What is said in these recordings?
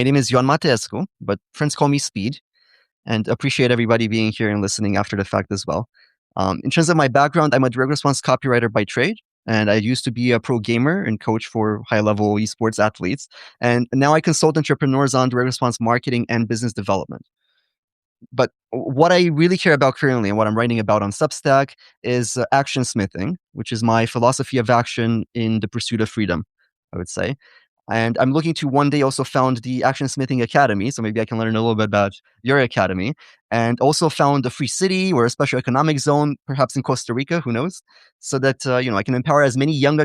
My name is Ioan Mateescu, but friends call me Speed, and appreciate everybody being here and listening after the fact as well. In terms of my background, I'm a direct response copywriter by trade, and I used to be a pro gamer and coach for high-level esports athletes. And now I consult entrepreneurs on direct response marketing and business development. But what I really care about currently and what I'm writing about on Substack is action smithing, which is my philosophy of action in the pursuit of freedom, I would say. And I'm looking to one day also found the Action Smithing Academy. So maybe I can learn a little bit about your academy. And also found a free city or a special economic zone, perhaps in Costa Rica, who knows? So that, I can empower as many young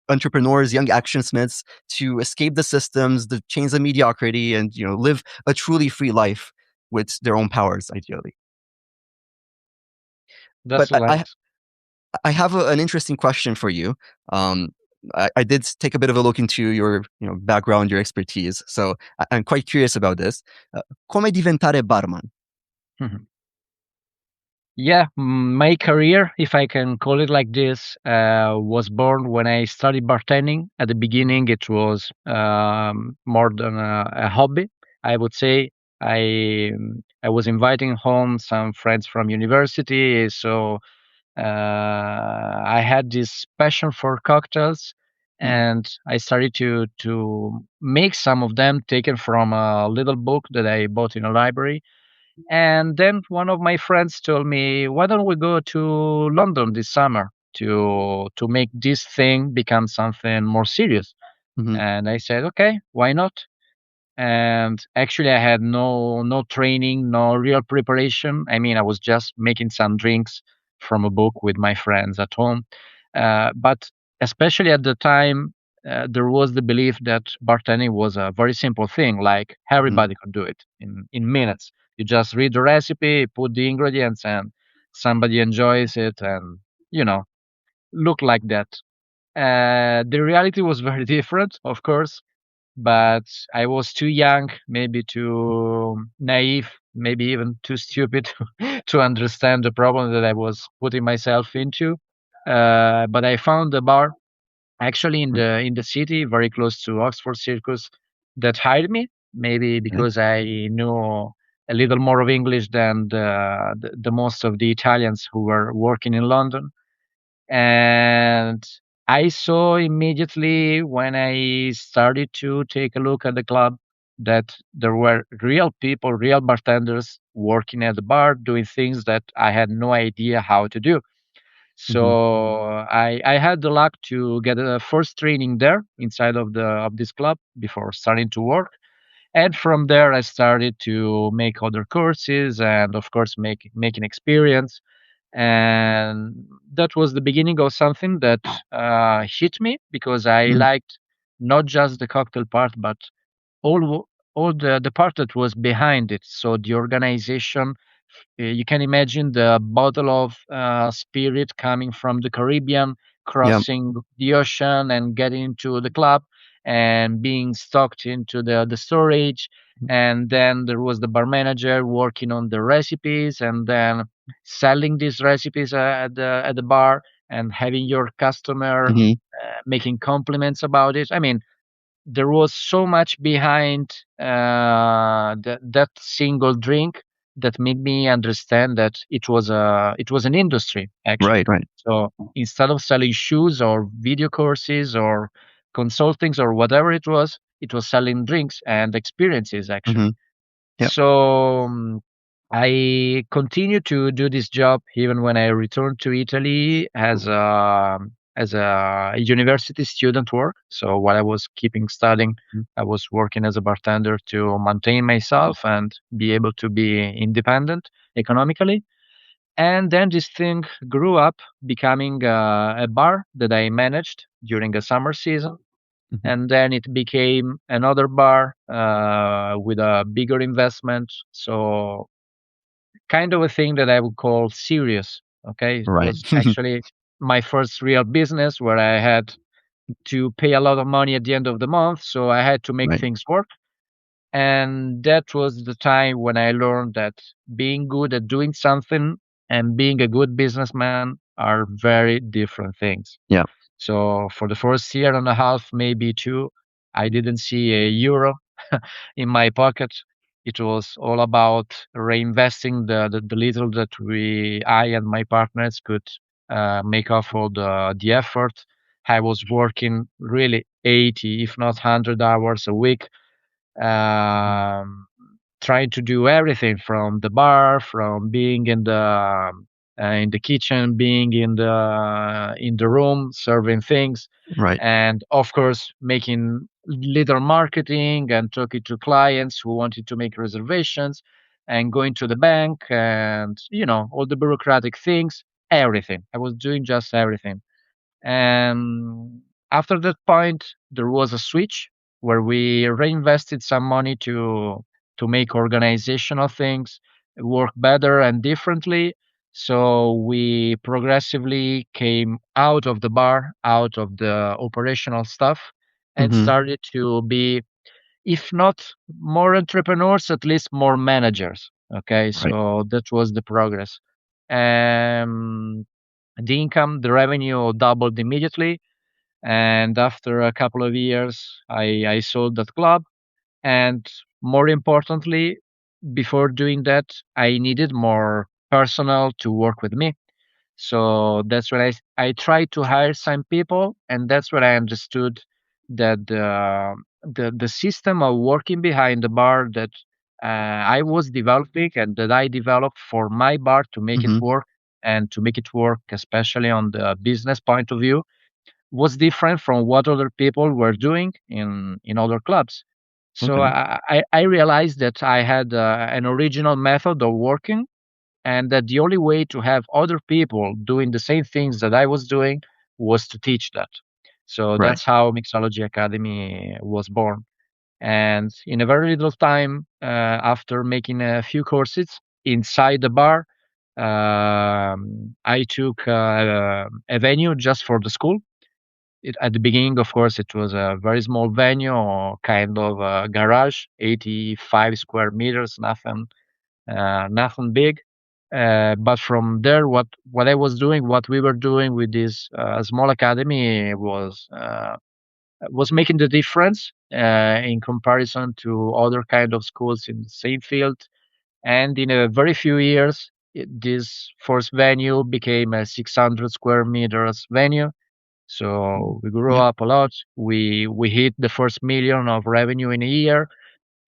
entrepreneurs, young action smiths to escape the systems, the chains of mediocrity, and, live a truly free life with their own powers, ideally. That's But I, nice. I have an interesting question for you. I did take a bit of a look into your background, your expertise. So I'm quite curious about this. Come diventare barman? Yeah, my career, if I can call it like this, was born when I started bartending. At the beginning, it was more than a hobby. I would say I was inviting home some friends from university, so I had this passion for cocktails, and I started to make some of them taken from a little book that I bought in a library. And then one of my friends told me, "Why don't we go to London this summer to make this thing become something more serious?" Mm-hmm. And I said, "Okay, why not?" And actually, I had no training, no real preparation. I mean, I was just making some drinks from a book with my friends at home. But especially at the time, there was the belief that bartending was a very simple thing, like Mm-hmm. everybody could do it in minutes. You just read the recipe, put the ingredients, and somebody enjoys it, and you know, look like that. The reality was very different, of course, but I was too young, maybe too naive, maybe even too stupid to understand the problem that I was putting myself into. But I found a bar actually in the city, very close to Oxford Circus, that hired me. Maybe Okay. because I knew a little more of English than the most of the Italians who were working in London. And I saw immediately when I started to take a look at the club that there were real people, real bartenders working at the bar doing things that I had no idea how to do. Mm-hmm. So I had the luck to get a first training there inside of this club before starting to work. And from there, I started to make other courses and, of course, making experience. And that was the beginning of something that hit me because I Mm-hmm. liked not just the cocktail part, but all all the part that was behind it. So the organization, you can imagine the bottle of spirit coming from the Caribbean, Yeah. crossing the ocean and getting into the club and being stocked into the storage. And then there was the bar manager working on the recipes and then selling these recipes at the bar and having your customer Mm-hmm. making compliments about it. I mean, there was so much behind that single drink that made me understand that it was an industry Right. actually. Right. So instead of selling shoes or video courses or consultings or whatever it was selling drinks and experiences Mm-hmm. actually. Yeah. So I continue to do this job even when I returned to Italy as a university student work. So while I was keeping studying, I was working as a bartender to maintain myself and be able to be independent economically. And then this thing grew up, becoming a bar that I managed during the summer season. Mm-hmm. And then it became another bar with a bigger investment. So kind of a thing that I would call serious. Okay, it Right. was actually my first real business where I had to pay a lot of money at the end of the month, so I had to make Right. things work. And that was the time when I learned that being good at doing something and being a good businessman are very different things. Yeah. So for the first year and a half, maybe two, I didn't see a euro in my pocket. It was all about reinvesting the little that I and my partners could make up for the effort. I was working really 80, if not 100 hours a week, um, trying to do everything from the bar, from being in the kitchen, being in the room, serving things, Right. and of course making little marketing and talking to clients who wanted to make reservations, and going to the bank, and all the bureaucratic things. Everything I was doing, just everything. And after that point, there was a switch where we reinvested some money to make organizational things work better and differently. So we progressively came out of the bar, out of the operational stuff, and Hmm. started to be, if not more entrepreneurs, at least more managers. Okay, Right. so that was the progress. Um, the income, the revenue doubled immediately. And after a couple of years, I sold that club. And more importantly, before doing that, I needed more personnel to work with me. So that's when I tried to hire some people, and that's when I understood that the system of working behind the bar that I was developing and that I developed for my bar to make it Hmm. work, and to make it work, especially on the business point of view, was different from what other people were doing in other clubs. So Okay. I realized that I had an original method of working, and that the only way to have other people doing the same things that I was doing was to teach that. So Right. that's how Mixology Academy was born. And in a very little time, after making a few courses inside the bar, I took a venue just for the school. At the beginning, of course, it was a very small venue, or kind of a garage, 85 square meters, nothing big. But from there, what I was doing, what we were doing with this small academy was making the difference in comparison to other kind of schools in the same field. And in a very few years, this first venue became a 600 square meters venue. So we grew Yep. up a lot. We hit the first million of revenue in a year,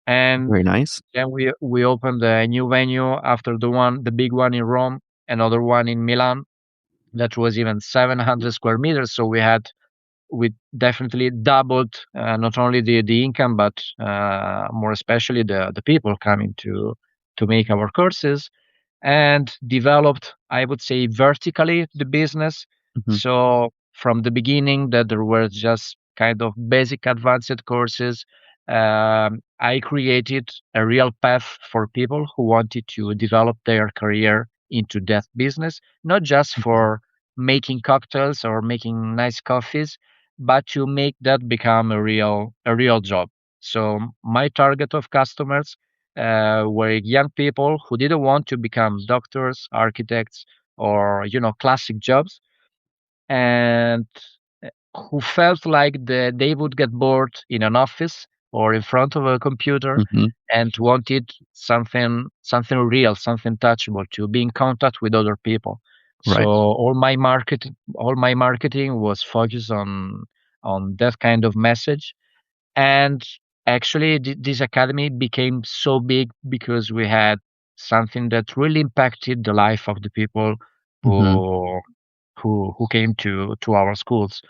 and Very nice. then we opened a new venue after the big one in Rome, another one in Milan that was even 700 square meters. So we definitely doubled not only the income, but more especially the people coming to make our courses, and developed, I would say, vertically the business. Hmm. So from the beginning, that there were just kind of basic advanced courses. I created a real path for people who wanted to develop their career into that business, not just Hmm. for making cocktails or making nice coffees, but to make that become a real job. So my target of customers were young people who didn't want to become doctors, architects, or classic jobs, and who felt like they would get bored in an office or in front of a computer, Hmm. and wanted something real, something touchable, to be in contact with other people. So Right. all my marketing was focused on that kind of message. And actually, this academy became so big because we had something that really impacted the life of the people Hmm. who who came to our schools.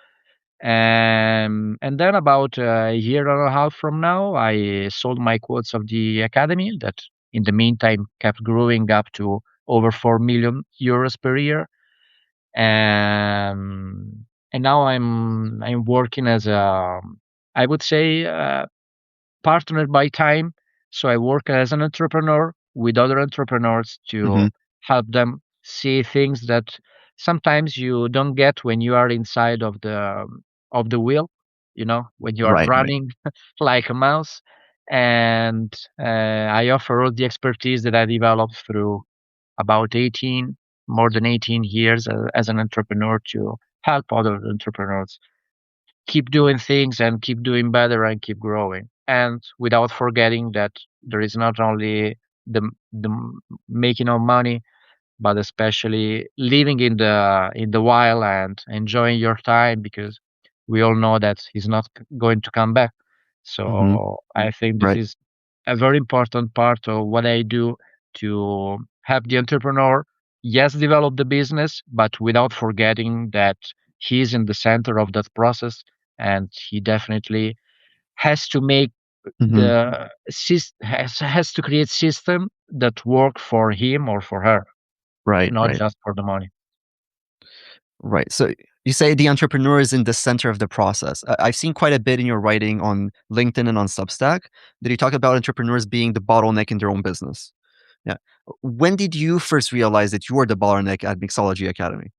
And then about a year and a half from now, I sold my quotes of the academy that in the meantime kept growing up to over 4 million euros per year. And now I'm working as a, I would say, partnered by time. So I work as an entrepreneur with other entrepreneurs Hmm. to help them see things that sometimes you don't get when you are inside of the wheel, when you are Right. Right. running like a mouse. And I offer all the expertise that I developed through about 18, more than 18 years as an entrepreneur, to help other entrepreneurs keep doing things and keep doing better and keep growing. and without forgetting that there is not only the making of money, but especially living in the wild and enjoying your time, because we all know that he's not going to come back. Hmm. So I think this Right. is a very important part of what I do to help the entrepreneur, yes, develop the business, but without forgetting that he's in the center of that process, and he definitely has to make Hmm. has to create system that work for him or for her, Right. not Right. just for the money. Right. So you say the entrepreneur is in the center of the process. I've seen quite a bit in your writing on LinkedIn and on Substack that you talk about entrepreneurs being the bottleneck in their own business. Yeah. When did you first realize that you were the bottleneck at Mixology Academy?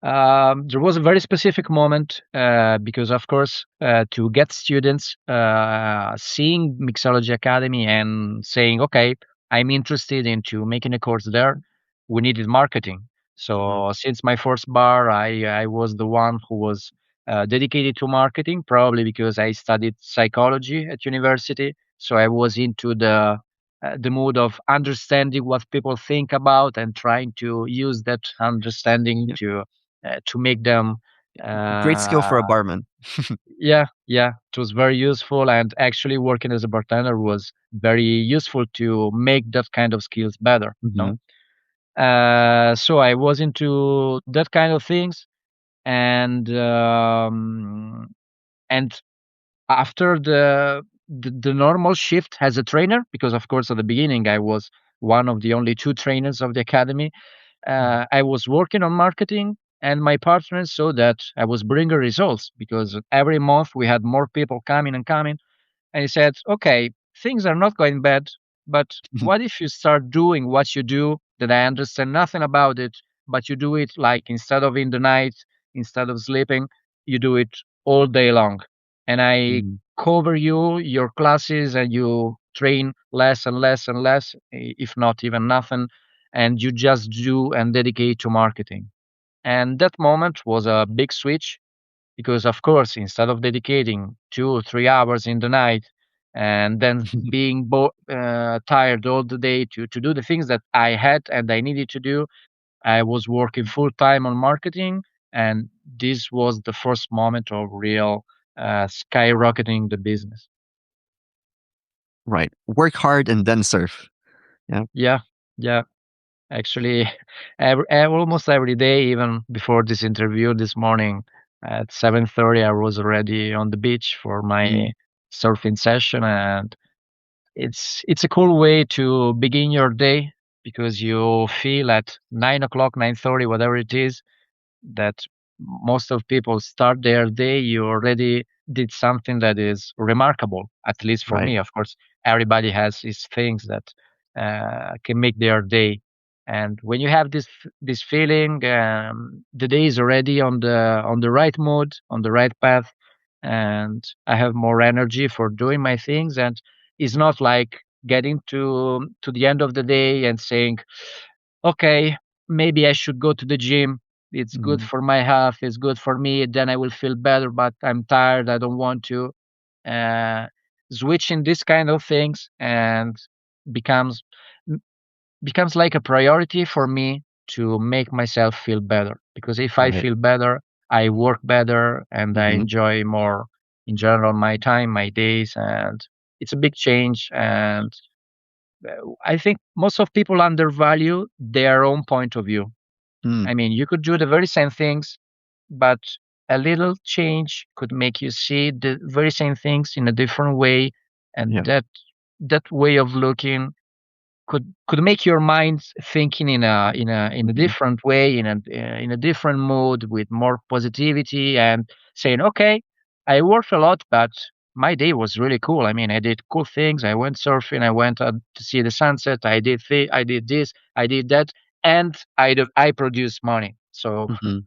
There was a very specific moment because, of course, to get students seeing Mixology Academy and saying, "Okay, I'm interested into making a course there," we needed marketing. Hmm. So since my first bar, I was the one who was dedicated to marketing, probably because I studied psychology at university. So I was into the mood of understanding what people think about and trying to use that understanding Yeah. to make them Great skill uh, for a barman. yeah, it was very useful, and actually working as a bartender was very useful to make that kind of skills better, Hmm. so I was into that kind of things, and and after the normal shift as a trainer, because of course at the beginning I was one of the only two trainers of the academy. I was working on marketing, and my partners saw that I was bringing results because every month we had more people coming and coming. And he said, "Okay, things are not going bad, but what if you start doing what you do that I understand nothing about it, but you do it like instead of in the night, instead of sleeping, you do it all day long. And I Hmm. cover your classes, and you train less and less and less, if not even nothing, and you just do and dedicate to marketing." And that moment was a big switch because, of course, instead of dedicating 2 or 3 hours in the night and then being tired all the day to do the things that I had and I needed to do, I was working full time on marketing. And this was the first moment of real skyrocketing the business. Right. Work hard and then surf. Yeah. Yeah, yeah. Actually, almost every day, even before this interview this morning at 7:30, I was already on the beach for Mm. my surfing session, and it's a cool way to begin your day because you feel at 9 o'clock, 9:30, whatever it is, that most of people start their day, you already did something that is remarkable, at least for Right. me. Of course, everybody has his things that can make their day. And when you have this feeling, the day is already on the right mood, on the right path, and I have more energy for doing my things. And it's not like getting to the end of the day and saying, "Okay, maybe I should go to the gym. It's good Mhm. for my health. It's good for me. Then I will feel better, but I'm tired. I don't want to." Uh, Switching this kind of things and becomes m- becomes like a priority for me to make myself feel better. Because if I Right. feel better, I work better and I Mhm. enjoy more in general my time, my days, and it's a big change. And I think most of people undervalue their own point of view. Mm. I mean, you could do the very same things, but a little change could make you see the very same things in a different way, and Yeah. that way of looking could make your mind thinking in a Mhm. different way, in a different mood with more positivity, and saying, "Okay, I worked a lot, but my day was really cool. I mean, I did cool things. I went surfing. I went out to see the sunset. I did this. I did that, and I produced money. So Mhm.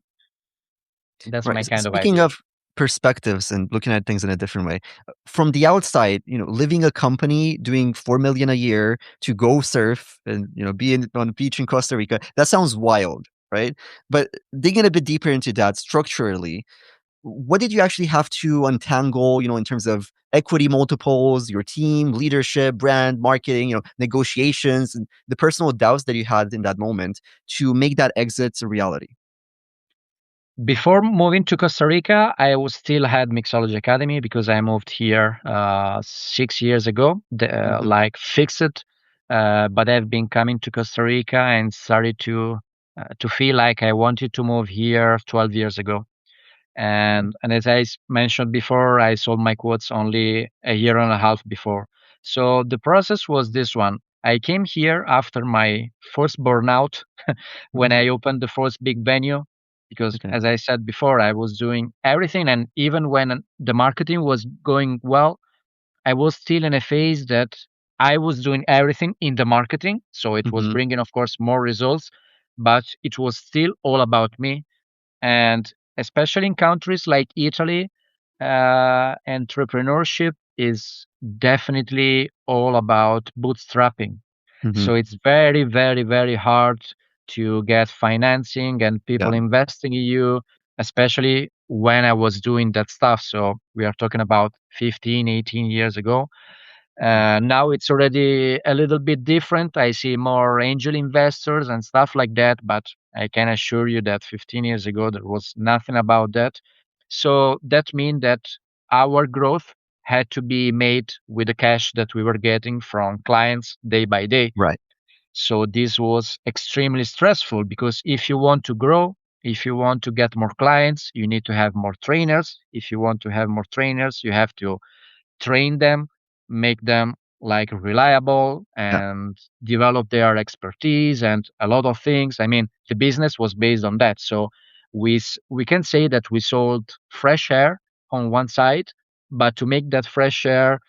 that's Right. my kind of Speaking idea." of perspectives and looking at things in a different way, from the outside, leaving a company doing 4 million a year to go surf and be on the beach in Costa Rica, that sounds wild, right? But digging a bit deeper into that structurally, what did you actually have to untangle, in terms of equity multiples, your team, leadership, brand, marketing, negotiations, and the personal doubts that you had in that moment to make that exit a reality? Before moving to Costa Rica, I was still had Mixology Academy because I moved here 6 years ago, Hmm. like fixed. But I've been coming to Costa Rica and started to feel like I wanted to move here 12 years ago. Okay. And as I mentioned before, I sold my quotes only a year and a half before. So the process was this one. I came here after my first burnout when Mhm. I opened the first big venue, because Okay. as I said before, I was doing everything. And even when the marketing was going well, I was still in a phase that I was doing everything in the marketing. So it was Hmm. bringing, of course, more results, but it was still all about me. And especially in countries like Italy, entrepreneurship is definitely all about bootstrapping. Hmm. So it's very, very, very hard to get financing and Yeah. people investing in you, especially when I was doing that stuff. So we are talking about 15, 18 years ago. Mhm. Now it's already a little bit different. I see more angel investors and stuff like that, but I can assure you that 15 years ago there was nothing about that. So that means that our growth had to be made with the cash that we were getting from clients day by day. Right. So this was extremely stressful because if you want to grow, if you want to get more clients, you need to have more trainers. If you want to have more trainers, you have to train them, make them like reliable Yeah. and develop their expertise and a lot of things. I mean, the business was based on that. So we can say that we sold fresh air on one side, but to make that fresh air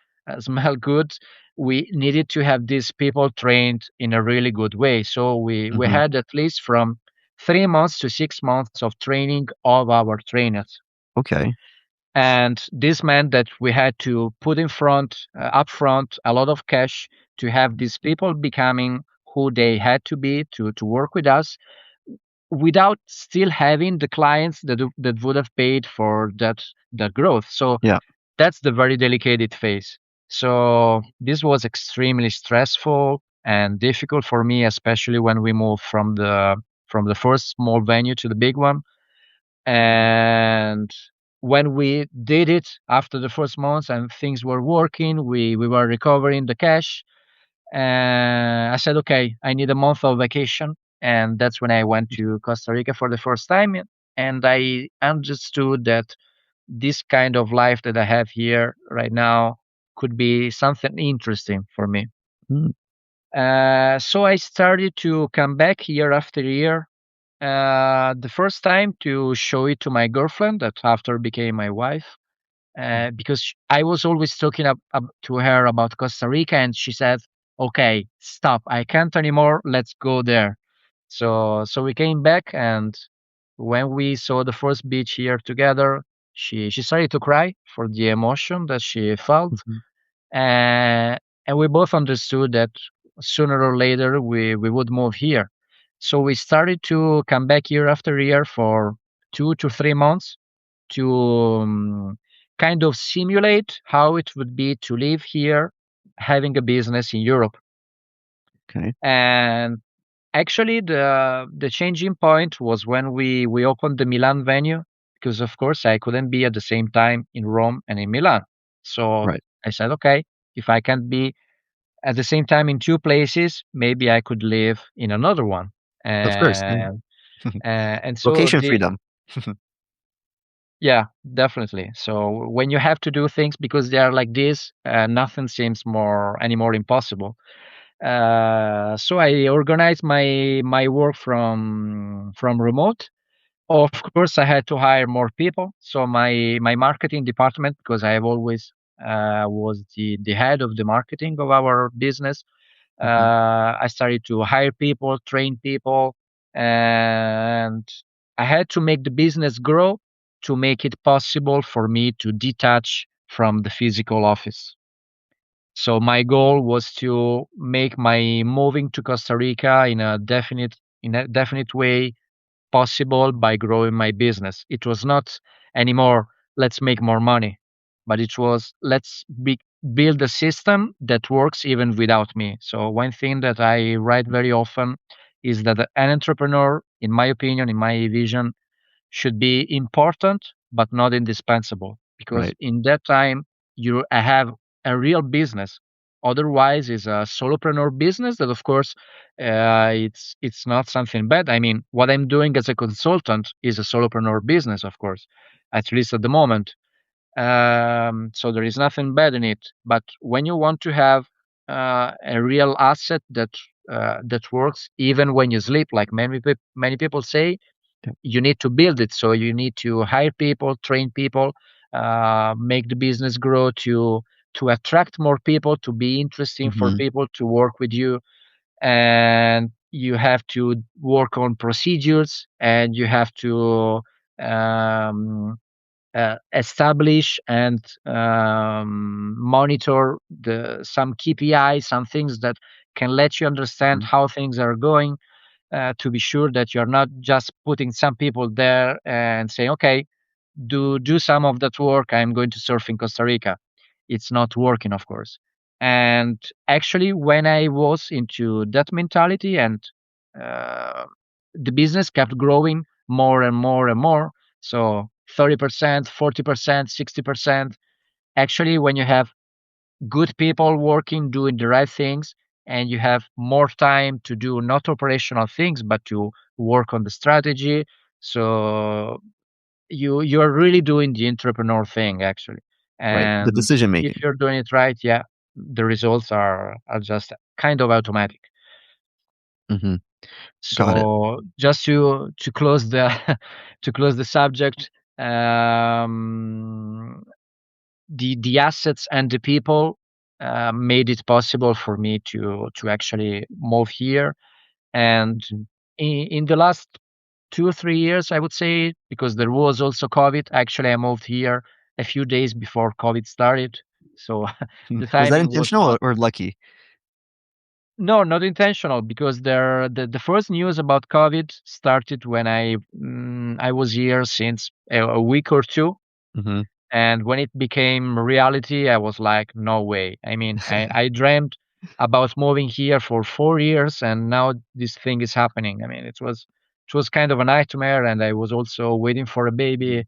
smell good, we needed to have these people trained in a really good way. So we Hmm. had at least from 3 months to 6 months of training of our trainers. Okay. And this meant that we had to put in front, up front, a lot of cash to have these people becoming who they had to be to work with us without still having the clients that would have paid for that growth. So Yeah. that's the very delicate phase. So this was extremely stressful and difficult for me, especially when we moved from the first small venue to the big one. And when we did it after the first months and things were working, we were recovering the cash. I said, okay, I need a month of vacation. And that's when I went to Costa Rica for the first time. And I understood that this kind of life that I have here right now could be something interesting for me. Mm. So I started to come back year after year. The first time to show it to my girlfriend that after became my wife, because I was always talking to her about Costa Rica, and she said, "Okay, stop, I can't anymore. Let's go there." So we came back, and when we saw the first beach here together, she started to cry for the emotion that she felt, Mhm. uh, and we both understood that sooner or later we would move here. So we started to come back year after year for 2 to 3 months to kind of simulate how it would be to live here, having a business in Europe. Okay. And actually, the changing point was when we opened the Milan venue, because of course I couldn't be at the same time in Rome and in Milan. So Right. I said, okay, if I can't be at the same time in two places, maybe I could live in another one. Of course. Yeah. And and so Location the freedom. yeah, definitely. So when you have to do things because they are like this, nothing seems more any more impossible. So I organized my work from remote. Of course, I had to hire more people. So my marketing department, because I have always was the head of the marketing of our business. Hmm. I started to hire people, train people, and I had to make the business grow to make it possible for me to detach from the physical office. So my goal was to make my moving to Costa Rica in a definite way possible by growing my business. It was not anymore, let's make more money, but it was, build a system that works even without me. So one thing that I write very often is that an entrepreneur, in my opinion, in my vision, should be important but not indispensable, because Right. in that time you have a real business. Otherwise it's a solopreneur business that, of course, it's not something bad. I mean, what I'm doing as a consultant is a solopreneur business, of course, at least at the moment. So there is nothing bad in it. But when you want to have a real asset that works even when you sleep, like many people say, Yeah. you need to build it. So you need to hire people, train people, make the business grow, to attract more people, to be interesting for Mm-hmm. people to work with you. And you have to work on procedures, and you have to um, establish and monitor some KPIs, some things that can let you understand Mm-hmm. how things are going, to be sure that you're not just putting some people there and saying, okay, do some of that work. I'm going to surf in Costa Rica. It's not working, of course. And actually, when I was into that mentality, and uh, the business kept growing more and more and more, so 30%, 40%, 60%. Actually, when you have good people working, doing the right things, and you have more time to do not operational things, but to work on the strategy. So you're really doing the entrepreneur thing, actually. Right. The And decision if making. you're doing it right, yeah, the results are just kind of automatic. Mm-hmm. Got it. So just to close the to close the subject, um, the assets and the people made it possible for me to actually move here. And in the last 2 or 3 years, I would say, because there was also COVID. Actually, I moved here a few days before COVID started, so the Was that timing was intentional not. or lucky? No, not intentional, because the first news about COVID started when I was here since a week or two. Mm-hmm. And when it became reality, I was like, no way. I mean, I dreamed about moving here for 4 years, and now this thing is happening. I mean, it was kind of a nightmare, and I was also waiting for a baby.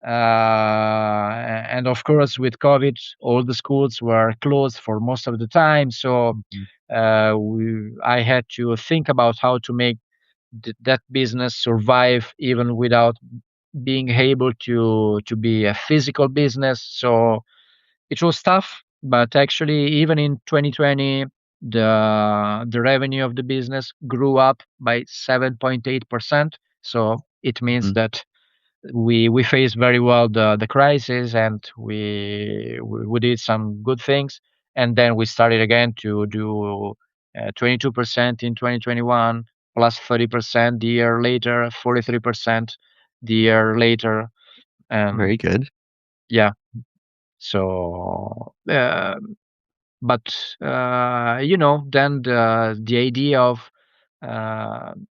And of course, with COVID, all the schools were closed for most of the time. So Mm-hmm. I had to think about how to make that business survive even without being able to be a physical business. So it was tough, but actually, even in 2020, the revenue of the business grew up by 7.8%. So it means Mm-hmm. that we faced very well the crisis, and we did some good things. And then we started again to do 22% in 2021, plus 30% the year later, 43% the year later. And Very good. yeah, so but then the idea of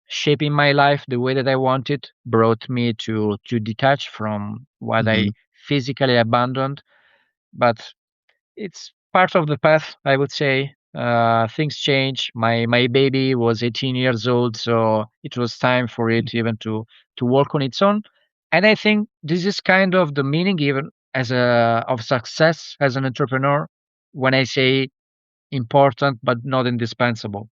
shaping my life the way that I wanted brought me to detach from what Mm-hmm. I physically abandoned. But it's part of the path, I would say. Things change. My baby was 18 years old, so it was time for it even to work on its own. And I think this is kind of the meaning even as a of success as an entrepreneur, when I say important but not indispensable.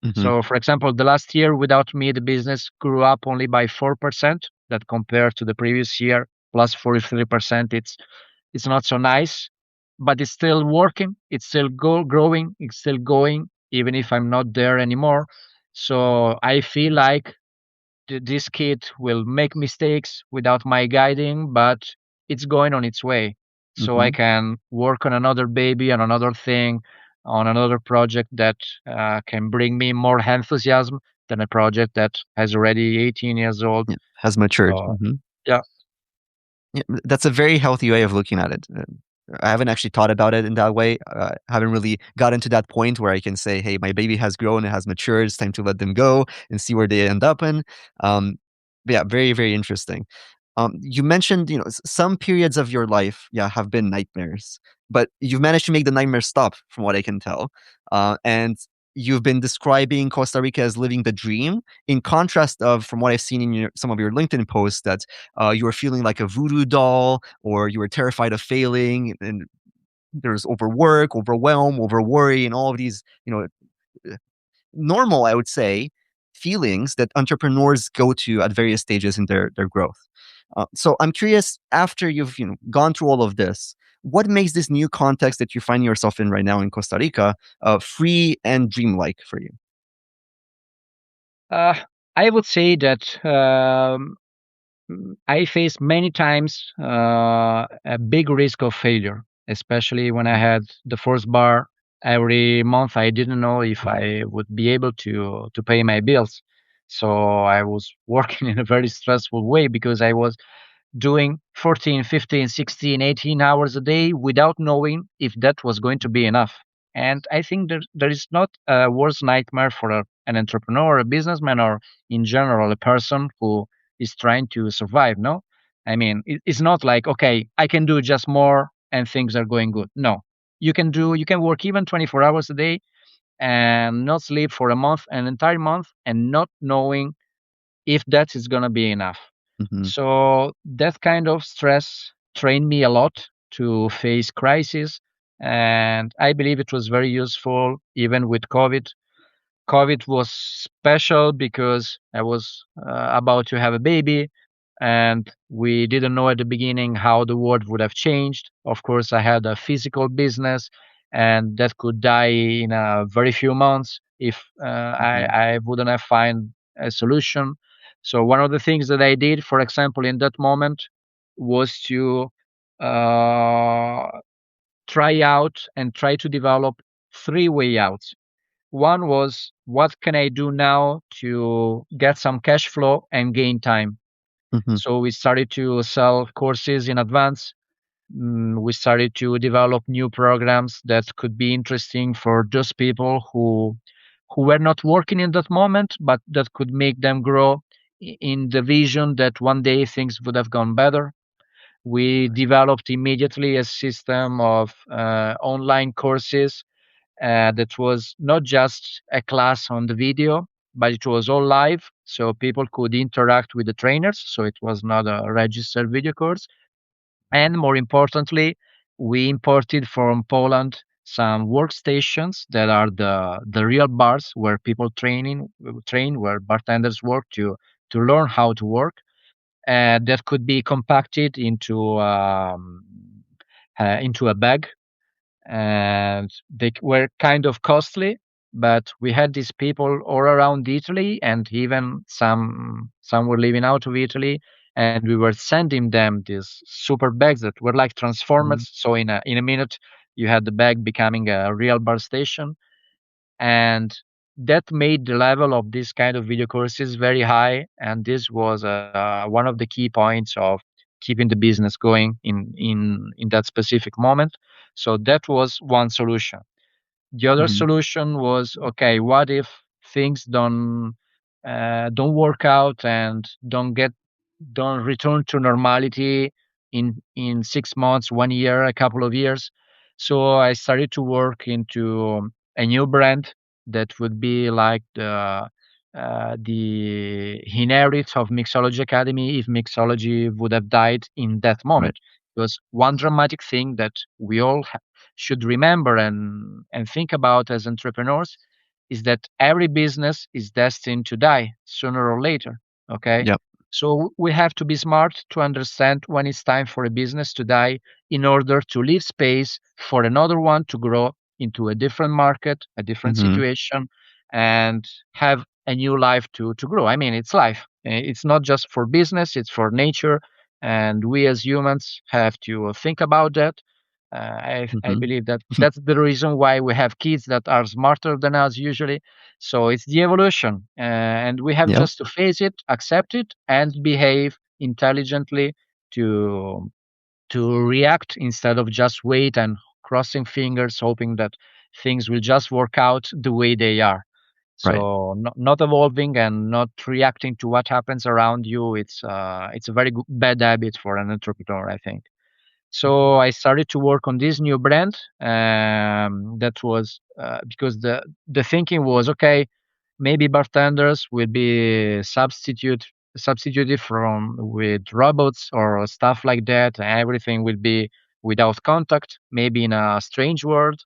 Mm-hmm. So, for example, the last year without me, the business grew up only by 4%. That compared to the previous year, plus 43%, it's not so nice, but it's still working. It's still growing. It's still going, even if I'm not there anymore. So I feel like this kid will make mistakes without my guiding, but it's going on its way. So I Mm-hmm. can work on another baby, on another thing, on another project that can bring me more enthusiasm than a project that has already 18 years old. Yeah. Has matured. So Mm-hmm. yeah. Yeah, that's a very healthy way of looking at it. I haven't actually thought about it in that way. Haven't really gotten to that point where I can say, "Hey, my baby has grown, it has matured. It's time to let them go and see where they end up in." Um, Yeah, very, very interesting. You mentioned, some periods of your life, yeah, have been nightmares, but you've managed to make the nightmares stop, from what I can tell. And you've been describing Costa Rica as living the dream, in contrast of, from what I've seen in some of your LinkedIn posts, that you were feeling like a voodoo doll, or you were terrified of failing, and there's overwork, overwhelm, over worry, and all of these, normal, I would say, feelings that entrepreneurs go to at various stages in their growth. So I'm curious, after you've gone through all of this, what makes this new context that you find yourself in right now in Costa Rica free and dreamlike for you? Uh, I would say that I faced many times a big risk of failure, especially when I had the first bar. Every month, I didn't know if I would be able to pay my bills. So I was working in a very stressful way because I was doing 14, 15, 16, 18 hours a day without knowing if that was going to be enough. And I think there is not a worse nightmare for an entrepreneur, a businessman, or in general, a person who is trying to survive. No, I mean, it's not like, okay, I can do just more and things are going good. No, you can work even 24 hours a day and not sleep for a month, an entire month, and not knowing if that is going to be enough. Hmm. So that kind of stress trained me a lot to face crisis. And I believe it was very useful even with COVID. COVID was special because I was about to have a baby and we didn't know at the beginning how the world would have changed. Of course, I had a physical business and that could die in a very few months if Hmm. I wouldn't have found a solution. So one of the things that I did, for example, in that moment was to uh, try out and try to develop three way outs. One was, what can I do now to get some cash flow and gain time? Hmm. So we started to sell courses in advance. We started to develop new programs that could be interesting for those people who were not working in that moment, but that could make them grow in the vision that one day things would have gone better. We developed immediately a system of online courses that was not just a class on the video, but it was all live, so people could interact with the trainers. So it was not a registered video course. And more importantly, we imported from Poland some workstations that are the real bars where people train, where bartenders work to learn how to work. That could be compacted into a bag, and they were kind of costly, but we had these people all around Italy, and even some were living out of Italy, and we were sending them these super bags that were like Hmm. transformers. So in a minute you had the bag becoming a real bar station, and that made the level of this kind of video courses very high, and this was one of the key points of keeping the business going in that specific moment. So that was one solution. The other Hmm. solution was, okay, what if things don't work out and don't return to normality in 6 months, 1 year, a couple of years? So I started to work into a new brand that would be like the inherit of Mixology Academy if Mixology would have died in that Right. moment. Because one dramatic thing that we all should remember and think about as entrepreneurs is that every business is destined to die sooner or later. Okay. Yep. So we have to be smart to understand when it's time for a business to die in order to leave space for another one to grow into a different market, a different Hmm. situation, and have a new life to grow. I mean, it's life. It's not just for business, it's for nature. And we as humans have to think about that. I Hmm. believe that that's the reason why we have kids that are smarter than us usually. So it's the evolution, and we have Yep. just to face it, accept it, and behave intelligently to to react instead of just wait and crossing fingers, hoping that things will just work out the way they are. Right. So not evolving and not reacting to what happens around you. It's a very bad habit for an entrepreneur, I think. So I started to work on this new brand. That was because the thinking was, okay, maybe bartenders will be substituted from with robots or stuff like that. Everything will be without contact, maybe in a strange world.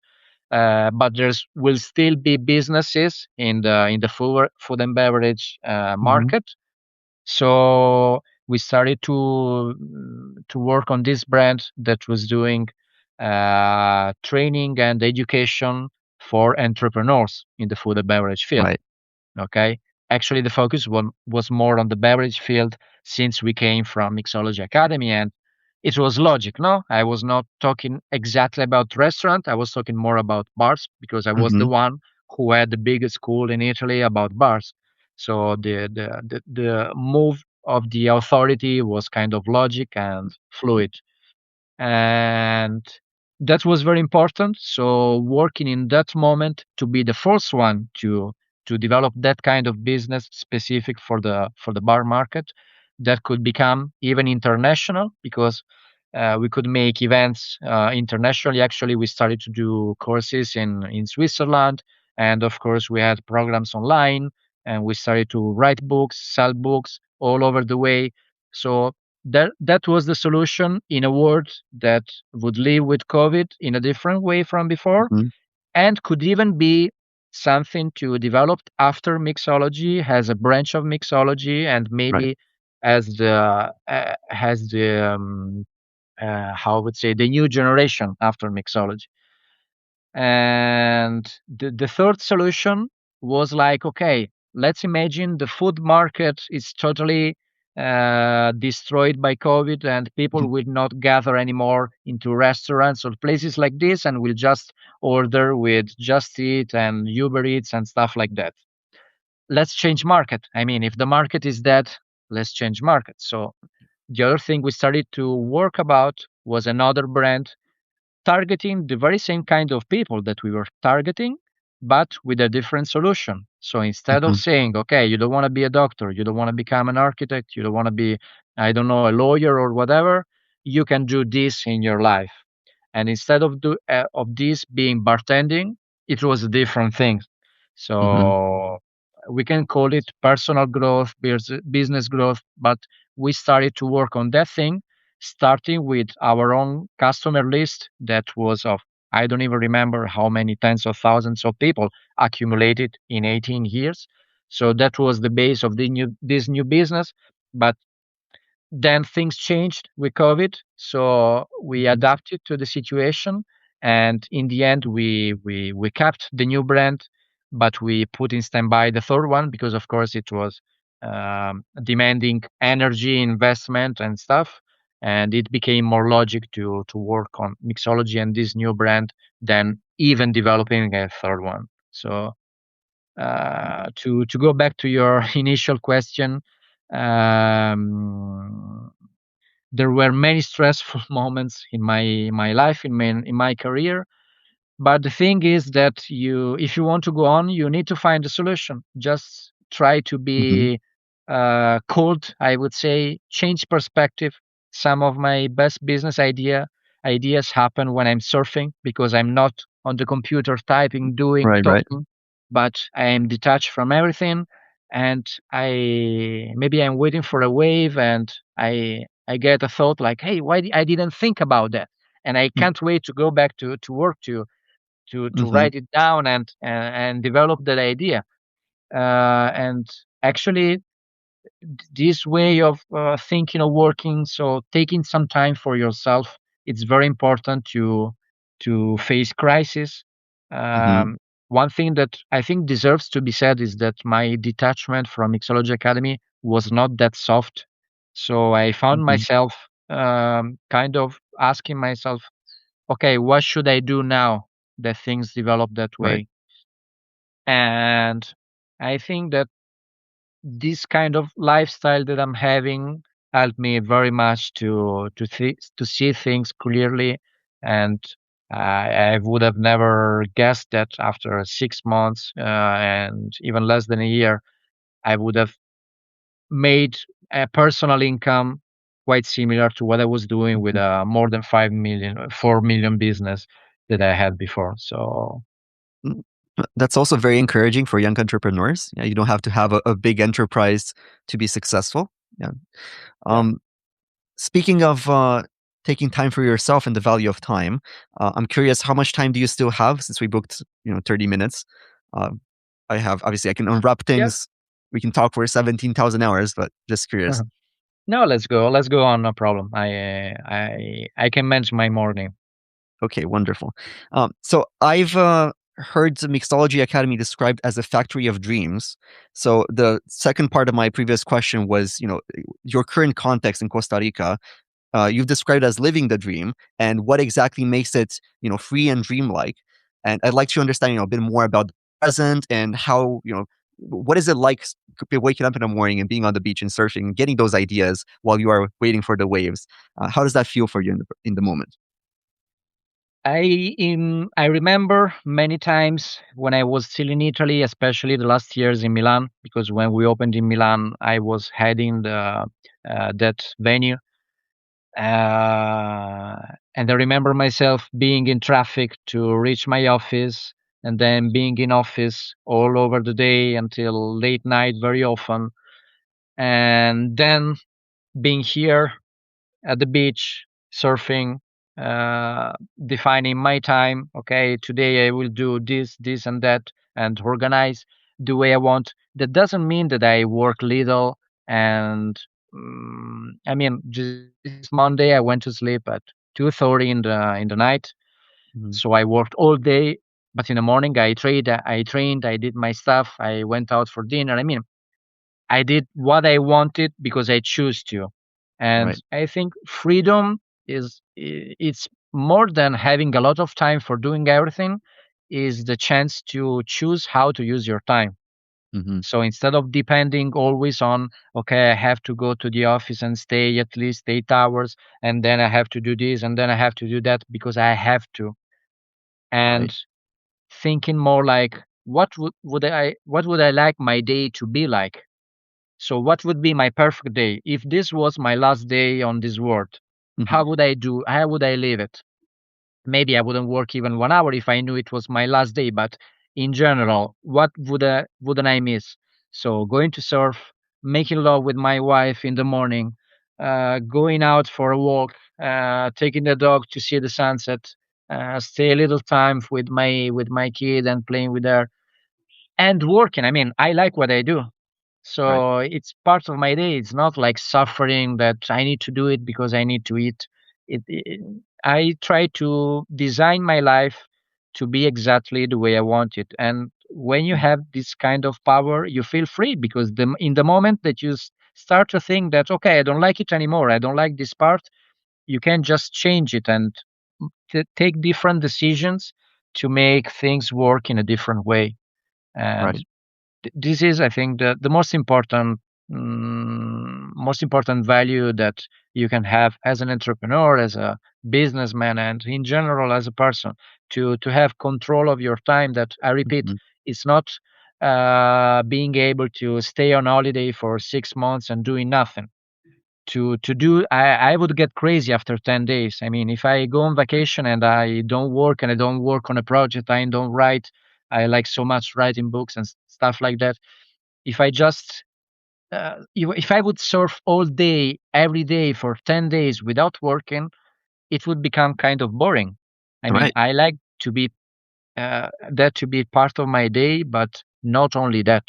But there's will still be businesses in the food and beverage Hmm. market. So we started to work on this brand that was doing training and education for entrepreneurs in the food and beverage field. Right. Okay. Actually, the focus was more on the beverage field since we came from Mixology Academy, and it was logic. No, I was not talking exactly about restaurant. I was talking more about bars because I was Hmm. the one who had the biggest school in Italy about bars. So the move of the authority was kind of logic and fluid, and that was very important. So working in that moment to be the first one to develop that kind of business specific for the bar market that could become even international, because we could make events internationally. Actually, we started to do courses in Switzerland, and of course we had programs online, and we started to write books, sell books all over the way. So that was the solution in a world that would live with COVID in a different way from before, Hmm. and could even be something to develop after mixology, as a branch of mixology, and Right. maybe as the how I would say, the new generation after mixology. And the third solution was like, okay, let's imagine the food market is totally destroyed by COVID, and people Mhm. will not gather anymore into restaurants or places like this, and will just order with Just Eat and Uber Eats and stuff like that. Let's change market. I mean, if the market is dead, let's change market. So the other thing we started to work about was another brand targeting the very same kind of people that we were targeting, but with a different solution. So instead of Mhm. saying, okay, you don't want to be a doctor, you don't want to become an architect, you don't want to be, I don't know, a lawyer or whatever, you can do this in your life. And instead of this being bartending, it was a different thing. Mhm. So we can call it personal growth, business growth, but we started to work on that thing, starting with our own customer list that was of, I don't even remember how many tens of thousands of people accumulated in 18 years. So that was the base of this new business. But then things changed with COVID, so we Mhm. adapted to the situation, and in the end, we kept the new brand, but we put in standby the third one because, of course, it was demanding energy, investment, and stuff, and it became more logic to work on mixology and this new brand than even developing a third one. So to go back to your initial question. Um, there were many stressful moments in my life, in my career, but the thing is that if you want to go on, you need to find a solution. Just try to Mhm. be cold, I would say, change perspective. Some of my best business ideas happen when I'm surfing, because I'm not on the computer typing, doing, Right. Right. talking, but I am detached from everything. And I'm waiting for a wave, and I get a thought like, hey, why I didn't think about that? And I Mm. can't wait to go back to work to Mhm. write it down and develop that idea. And actually, this way of thinking or working, so taking some time for yourself, it's very important to face crisis. Mhm. Um, One thing that I think deserves to be said is that my detachment from Mixology Academy was not that soft. So I found Mhm. myself kind of asking myself, okay, what should I do now that things develop that Right. way? And I think that this kind of lifestyle that I'm having helped me very much to see things clearly, and I would have never guessed that after 6 months and even less than a year, I would have made a personal income quite similar to what I was doing with Mhm. a more than 4 million business that I had before. So Mm, That's also very encouraging for young entrepreneurs. Yeah, you don't have to have a big enterprise to be successful. Yeah. yeah, Um, Speaking of taking time for yourself and the value of time, I'm curious, how much time do you still have since we booked, 30 minutes? Uh, I have, obviously, I can unwrap yeah. things. We can talk for 17,000 hours, but just curious. No, let's go. Let's go on. No problem. I can manage my morning. Okay, wonderful. So I've heard the Mixology Academy described as a factory of dreams. So the second part of my previous question was, your current context in Costa Rica. You've described as living the dream, and what exactly makes it, free and dreamlike. And I'd like to understand, a bit more about the present and how, what is it like waking up in the morning and being on the beach and surfing and getting those ideas while you are waiting for the waves. How does that feel for you in the moment? I remember many times when I was still in Italy, especially the last years in Milan, because when we opened in Milan, I was heading that venue. And I remember myself being in traffic to reach my office, and then being in office all over the day until late night very often, and then being here at the beach, surfing, uh, defining my time. Okay, today I will do this, this, and that, and organize the way I want. That doesn't mean that I work little. And I mean, just this Monday I went to sleep at 2:30 in the night. Mhm. So I worked all day, but in the morning I trained, I did my stuff, I went out for dinner. I mean, I did what I wanted because I choose to. And Right. I think freedom it's more than having a lot of time for doing everything, is the chance to choose how to use your time. Hmm. So instead of depending always on, okay, I have to go to the office and stay at least 8 hours, and then I have to do this, and then I have to do that because I have to. Right. And thinking more like, what would I like my day to be like? So what would be my perfect day? If this was my last day on this world, Hmm. how would I do? How would I live it? Maybe I wouldn't work even 1 hour if I knew it was my last day, but in general, what wouldn't I miss? So going to surf, making love with my wife in the morning, going out for a walk, taking the dog to see the sunset, stay a little time with my kid and playing with her, and working. I mean, I like what I do. Right. So it's part of my day. It's not like suffering that I need to do it because I need to eat. I try to design my life to be exactly the way I want it. And when you Mhm. have this kind of power, you feel free because in the moment that you start to think that, okay, I don't like it anymore, I don't like this part, you can just change it and take different decisions to make things work in a different way. And Right. this is, I think, the most important value that you can have as an entrepreneur, as a businessman, and in general as a person, to have control of your time. That, I repeat, Hmm. it's not being able to stay on holiday for 6 months and doing nothing. I would get crazy after 10 days. I mean, if I go on vacation and I don't work, and I don't work on a project, I don't write, I like so much writing books and stuff like that. If I just if I would surf all day every day for 10 days without working, it would become kind of boring. I mean, Right. I like to be that to be part of my day, but not only that.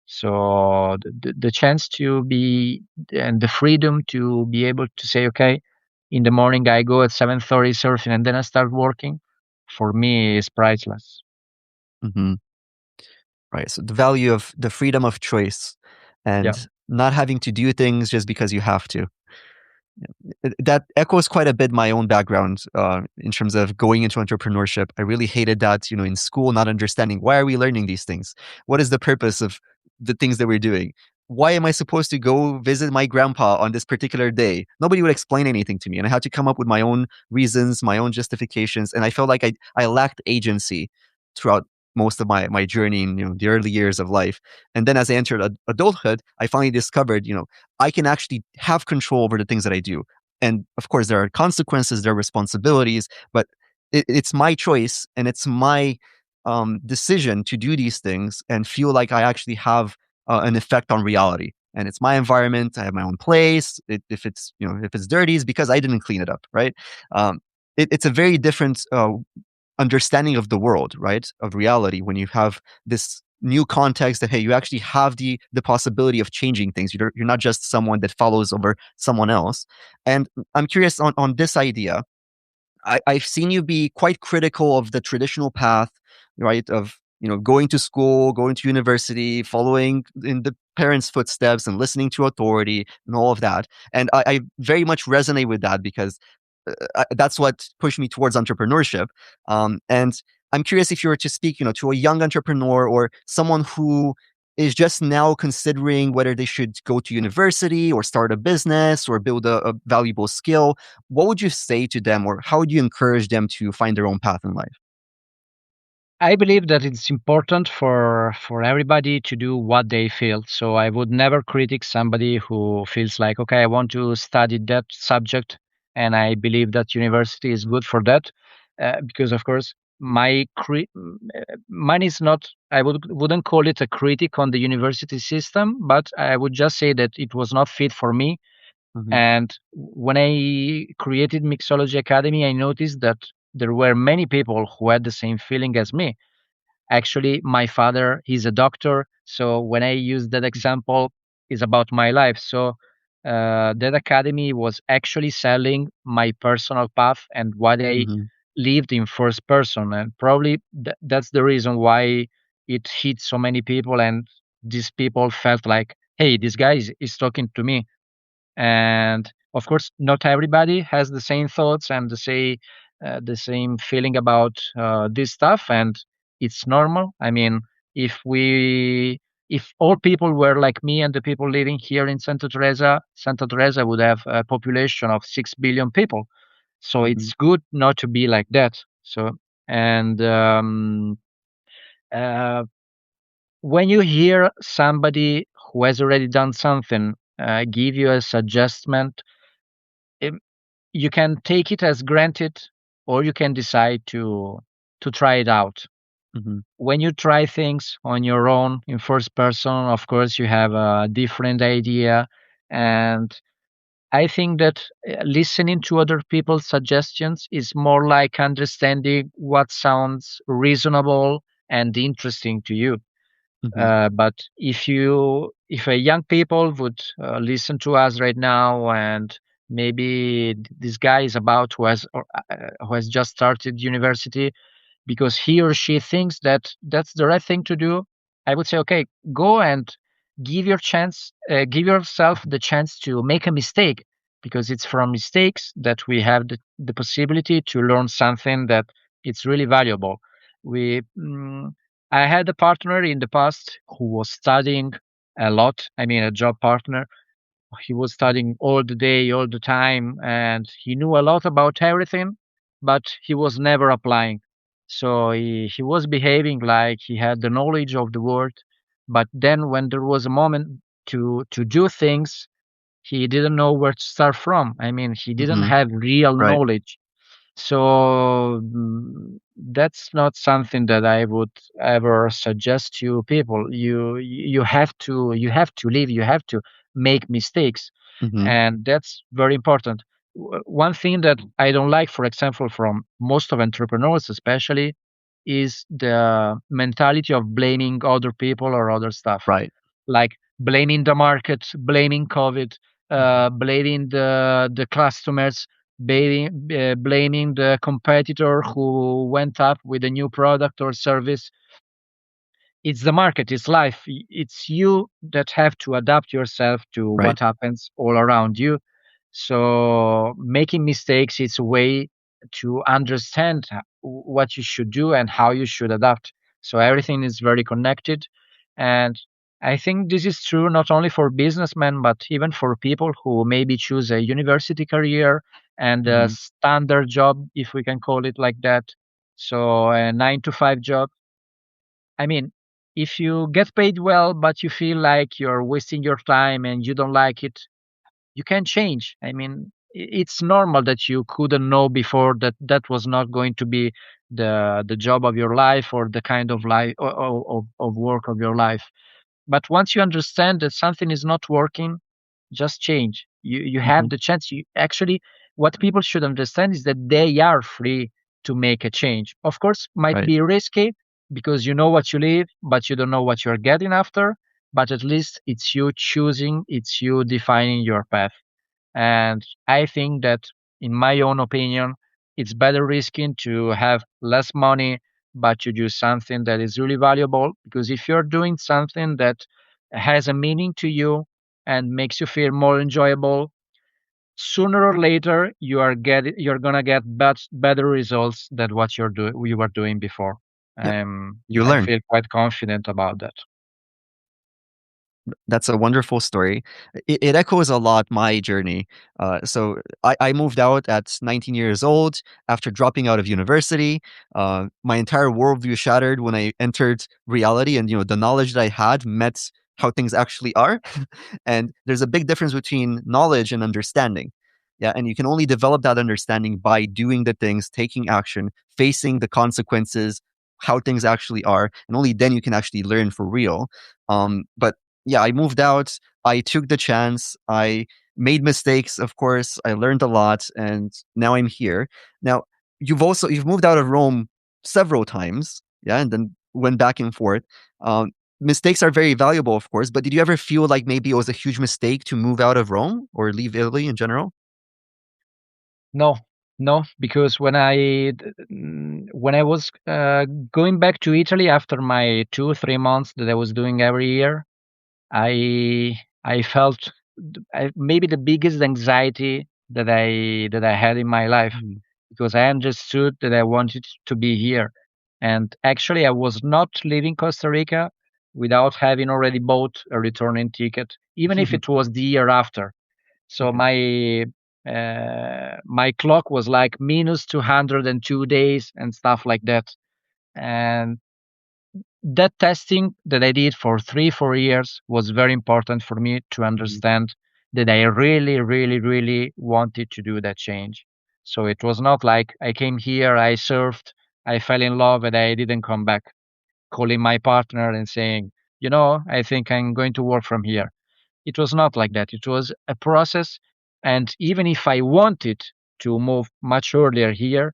So the chance to be, and the freedom to be able to say, okay, in the morning I go at 7:30 surfing and then I start working, for me is priceless. Hmm. Right. So the value of the freedom of choice Yeah. and not having to do things just because you have to. That echoes quite a bit my own background in terms of going into entrepreneurship. I really hated that, in school, not understanding why are we learning these things? What is the purpose of the things that we're doing? why am I supposed to go visit my grandpa on this particular day? Nobody would explain anything to me. And I had to come up with my own reasons, my own justifications. And I felt like I lacked agency throughout most of my journey in the early years of life. And then as I entered adulthood, I finally discovered, I can actually have control over the things that I do. And of course, there are consequences, there are responsibilities, but it's my choice and it's my decision to do these things and feel like I actually have an effect on reality. And it's my environment. I have my own place. If it's dirty, it's because I didn't clean it up, right? Um, it's a very different understanding of the world, right? Of reality when you have this new context that hey, you actually have the possibility of changing things. You're not just someone that follows over someone else. And I'm curious on this idea. I've seen you be quite critical of the traditional path, right? Of going to school, going to university, following in the parents' footsteps, and listening to authority, and all of that. And I very much resonate with that because that's what pushed me towards entrepreneurship. And I'm curious if you were to speak, to a young entrepreneur or someone who is just now considering whether they should go to university or start a business or build a valuable skill, what would you say to them or how would you encourage them to find their own path in life? I believe that it's important for everybody to do what they feel. So I would never critic somebody who feels like, okay, I want to study that subject, and I believe that university is good for that, because of course mine is not. I wouldn't call it a critic on the university system, but I would just say that it was not fit for me. Hmm. And when I created Mixology Academy, I noticed that there were many people who had the same feeling as me. Actually, my father, he's a doctor. So when I use that example, is about my life. So that academy was actually selling my personal path and what I Hmm. lived in first person. And probably that's the reason why it hit so many people. And these people felt like, hey, this guy is talking to me. And of course not everybody has the same thoughts and the same feeling about this stuff, and it's normal. I mean, if we if all people were like me and the people living here in Santa Teresa would have a population of 6 billion people. So Hmm. it's good not to be like that. So and uh, when you hear somebody who has already done something give you a suggestion, you can take it as granted, or you can decide to try it out. Hmm. When you try things on your own in first person, of course you have a different idea. And I think that listening to other people's suggestions is more like understanding what sounds reasonable and interesting to you. Hmm. But if a young people would listen to us right now, and maybe this guy is about who has just started university, because he or she thinks that that's the right thing to do, I would say, okay, go and give yourself the chance to make a mistake, because it's from mistakes that we have the possibility to learn something that it's really valuable. We, I had a partner in the past who was studying a lot. I mean, a job partner. He was studying all the day, all the time, and he knew a lot about everything, but he was never applying. So he was behaving like he had the knowledge of the world, but then when there was a moment to do things, he didn't know where to start from. I mean, he didn't Hmm. have real Right. knowledge. So that's not something that I would ever suggest to people. You have to live. You have to make mistakes, Hmm. and that's very important. One thing that I don't like, for example, from most of entrepreneurs, especially, is the mentality of blaming other people or other stuff, Right. like blaming the market, blaming COVID, Hmm. blaming the customers, blaming the competitor who went up with a new product or service. It's the market, it's life. It's you that have to adapt yourself to Right. what happens all around you. So making mistakes is a way to understand what you should do and how you should adapt. So everything is very connected. And I think this is true not only for businessmen, but even for people who maybe choose a university career and a Hmm. standard job, if we can call it like that. So a 9 to 5 job. I mean, if you get paid well, but you feel like you're wasting your time and you don't like it, you can change. I mean, it's normal that you couldn't know before that that was not going to be the job of your life or the kind of life of work of your life. But once you understand that something is not working, just change. You Hmm. have the chance. You actually, what people should understand is that they are free to make a change. Of course, might Right. be risky because you know what you leave, but you don't know what you're getting after. But at least it's you choosing, it's you defining your path. And I think that, in my own opinion, it's better risking to have less money, but to do something that is really valuable. Because if you're doing something that has a meaning to you and makes you feel more enjoyable, sooner or later you're gonna get better results than what you were doing before. Yep. You I learn. feel quite confident about that. That's a wonderful story. It echoes a lot my journey. So I moved out at 19 years old after dropping out of university. My entire worldview shattered when I entered reality, and the knowledge that I had met how things actually are. And there's a big difference between knowledge and understanding. Yeah, and you can only develop that understanding by doing the things, taking action, facing the consequences, how things actually are, and only then you can actually learn for real. But yeah, I moved out. I took the chance. I made mistakes, of course. I learned a lot, and now I'm here. Now, you've moved out of Rome several times, yeah, and then went back and forth. Um, Mistakes are very valuable, of course, but did you ever feel like maybe it was a huge mistake to move out of Rome or leave Italy in general? No, no, because when I was going back to Italy after my 2 3 months that I was doing every year, I felt maybe the biggest anxiety that I had in my life, Mhm. because I understood that I wanted to be here, and actually I was not leaving Costa Rica without having already bought a returning ticket, even if it was the year after. So Okay. my clock was like minus 202 days and stuff like that. And that testing that I did for 3 4 years was very important for me to Mhm. understand that I really, really, really wanted to do that change. So it was not like I came here, I surfed, I fell in love, and I didn't come back, calling my partner and saying, I think I'm going to work from here. It was not like that. It was a process. And even if I wanted to move much earlier here,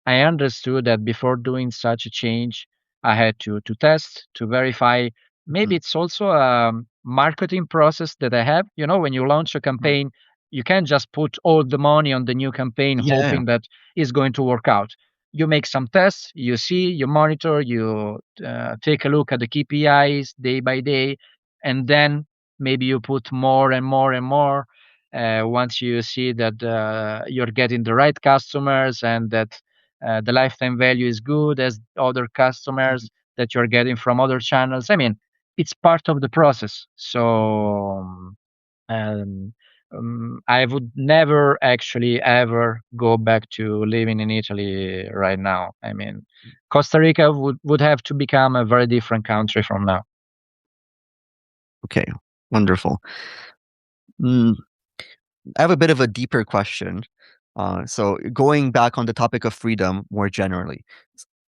I understood that before doing such a change, I had to test, to verify. Mhm. Maybe it's also a marketing process that I have. When you launch a Right. campaign, you can't just put all the money on the new campaign Yeah. hoping that it's going to work out. You make some tests, you see, you monitor, you take a look at the KPIs day by day, and then maybe you put more and more and more. Once you see that you're getting the right customers and that the lifetime value is good as other Mhm. customers that you're getting from other channels. I mean, it's part of the process. So um, I would never actually ever go back to living in Italy right now. I mean, Costa Rica would have to become a very different country from now. Okay. Wonderful. Mm, I have a bit of a deeper question. So going back on the topic of freedom more generally,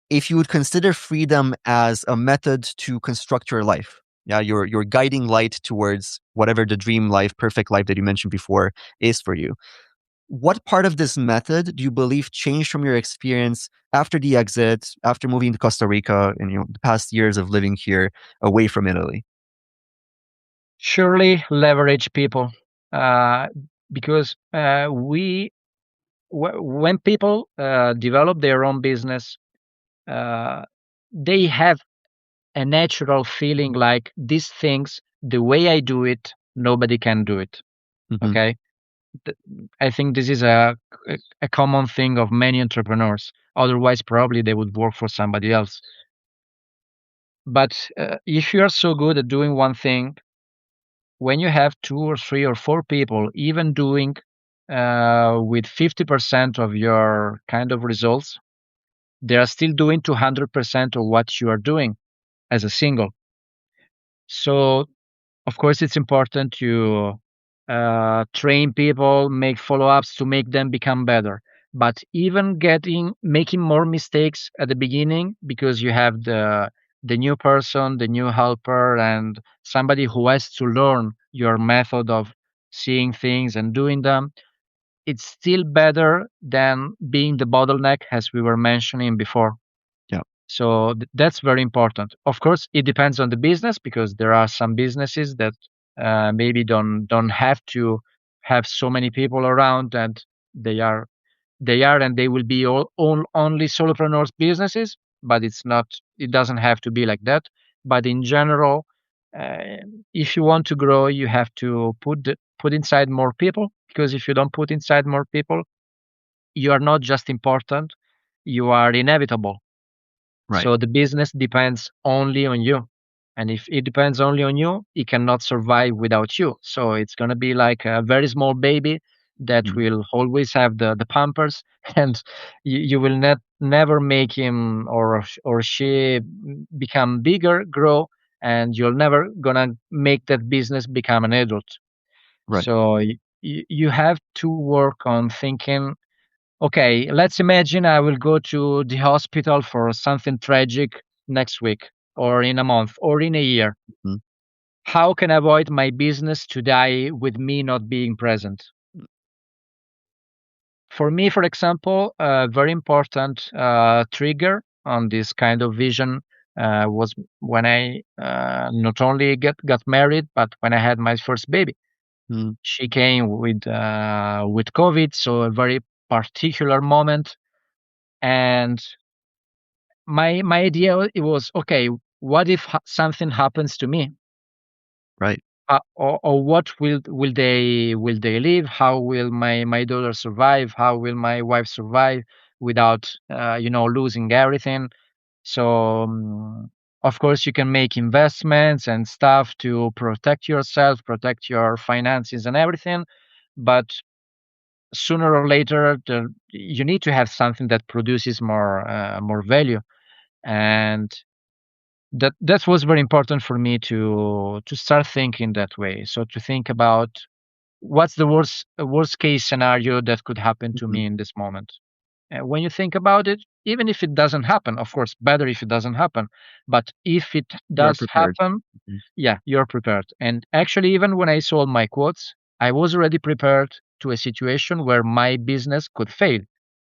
if you would consider freedom as a method to construct your life, yeah, your guiding light towards whatever the dream life, perfect life that you mentioned before is for you. What part of this method do you believe changed from your experience after the exit, after moving to Costa Rica, and the past years of living here away from Italy? Surely leverage people, uh, because when people develop their own business, uh, they have a natural feeling like these things, the way I do it, nobody can do it. Hmm. Okay. Th- I think this is a common thing of many entrepreneurs. Otherwise, probably they would work for somebody else. But if you are so good at doing one thing, when you have two or three or four people, even doing with 50% of your kind of results, they are still doing 200% of what you are doing as a single. So, of course, it's important to train people, make follow-ups to make them become better. But even making more mistakes at the beginning because you have the new person, the new helper, and somebody who has to learn your method of seeing things and doing them, it's still better than being the bottleneck, as we were mentioning before. Yeah. So that's very important. Of course, it depends on the business because there are some businesses that maybe don't have to have so many people around, and they are and they will be all only solopreneurs businesses. But it's not. It doesn't have to be like that. But in general, uh, if you want to grow, you have to put inside more people, because if you don't put inside more people, you are not just important, you are inevitable. Right. So the business depends only on you. And if it depends only on you, it cannot survive without you. So it's going to be like a very small baby that Mhm. will always have the pampers, and you will never make him or she become bigger, grow, and you're never going to make that business become an adult. Right. So you have to work on thinking, okay, let's imagine I will go to the hospital for something tragic next week, or in a month, or in a year. Mhm. How can I avoid my business to die with me not being present? For me, for example, a very important trigger on this kind of vision was when I not only got married, but when I had my first baby. Mhm. She came with COVID, so a very particular moment. And my idea it was, okay, what if something happens to me, Right. or what will they live, how will my daughter survive, how will my wife survive without losing everything. So of course you can make investments and stuff to protect yourself, protect your finances and everything, but sooner or later you need to have something that produces more value. And that was very important for me to start thinking that way. So to think about what's the worst case scenario that could happen to Mhm. me in this moment. When you think about it, even if it doesn't happen, of course, better if it doesn't happen. But if it You are does prepared. happen, Mhm. yeah, you're prepared. And actually, even when I sold my quotes, I was already prepared to a situation where my business could fail.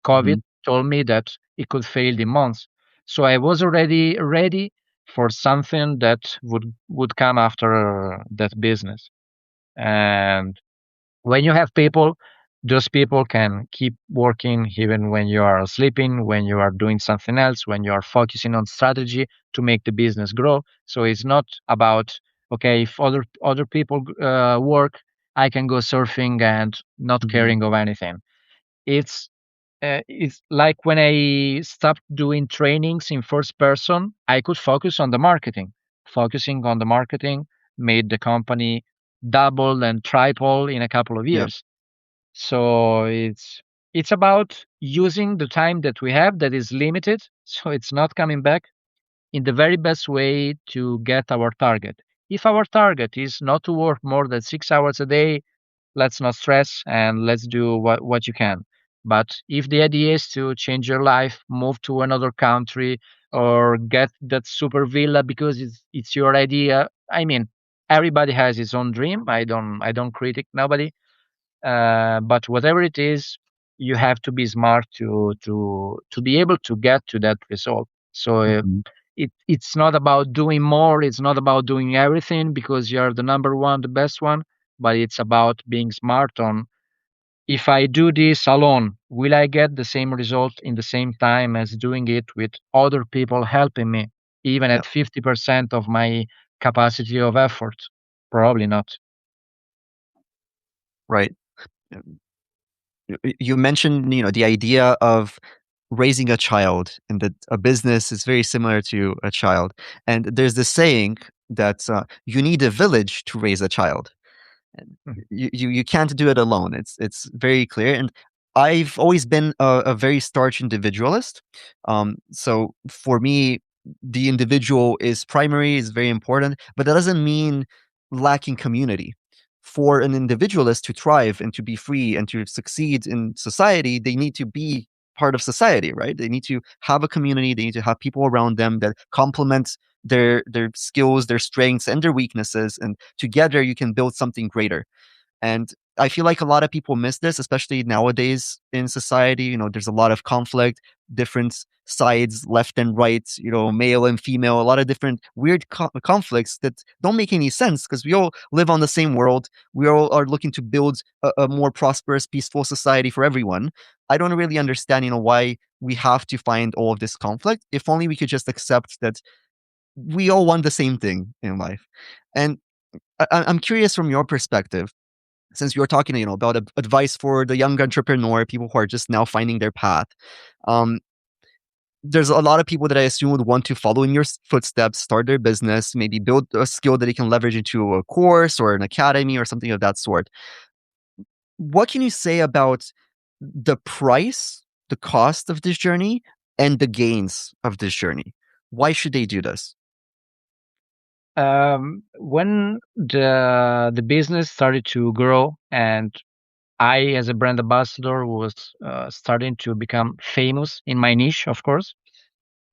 COVID Mhm. told me that it could fail in months. So I was already ready for something that would come after that business. And when you have people, those people can keep working even when you are sleeping, when you are doing something else, when you are focusing on strategy to make the business grow. So it's not about, okay, if other people work, I can go surfing and not Mhm. caring of anything. It's like when I stopped doing trainings in first person, I could focus on the marketing. Focusing on the marketing made the company double and triple in a couple of Yeah. years. So it's about using the time that we have that is limited, so it's not coming back, in the very best way to get our target. If our target is not to work more than 6 hours a day, let's not stress and let's do what you can. But if the idea is to change your life, move to another country, or get that super villa because it's your idea, I mean, everybody has his own dream. I don't critic nobody, but whatever it is, you have to be smart to be able to get to that result. So Mhm. it's not about doing more. It's not about doing everything because you're the number one, the best one. But it's about being smart on, if I do this alone, will I get the same result in the same time as doing it with other people helping me, even Yeah. at 50% of my capacity of effort? Probably not. Right. You mentioned, the idea of raising a child, and that a business is very similar to a child. And there's this saying that you need a village to raise a child. And Mhm. you can't do it alone. It's very clear. And I've always been a very starch individualist. So for me, the individual is primary, is very important, but that doesn't mean lacking community. For an individualist to thrive and to be free and to succeed in society, they need to be part of society, right? They need to have a community. They need to have people around them that complement their skills, their strengths, and their weaknesses, and together you can build something greater. And I feel like a lot of people miss this, especially nowadays in society. There's a lot of conflict, different sides, left and right, male and female, a lot of different weird conflicts that don't make any sense because we all live on the same world. We all are looking to build a more prosperous, peaceful society for everyone. I don't really understand, why we have to find all of this conflict. If only we could just accept that we all want the same thing in life. And I'm curious from your perspective, since you're talking, about advice for the young entrepreneur, people who are just now finding their path. Um, there's a lot of people that I assume would want to follow in your footsteps, start their business, maybe build a skill that they can leverage into a course or an academy or something of that sort. What can you say about the price, the cost of this journey, and the gains of this journey? Why should they do this? When the business started to grow, and I, as a brand ambassador, was starting to become famous in my niche, of course,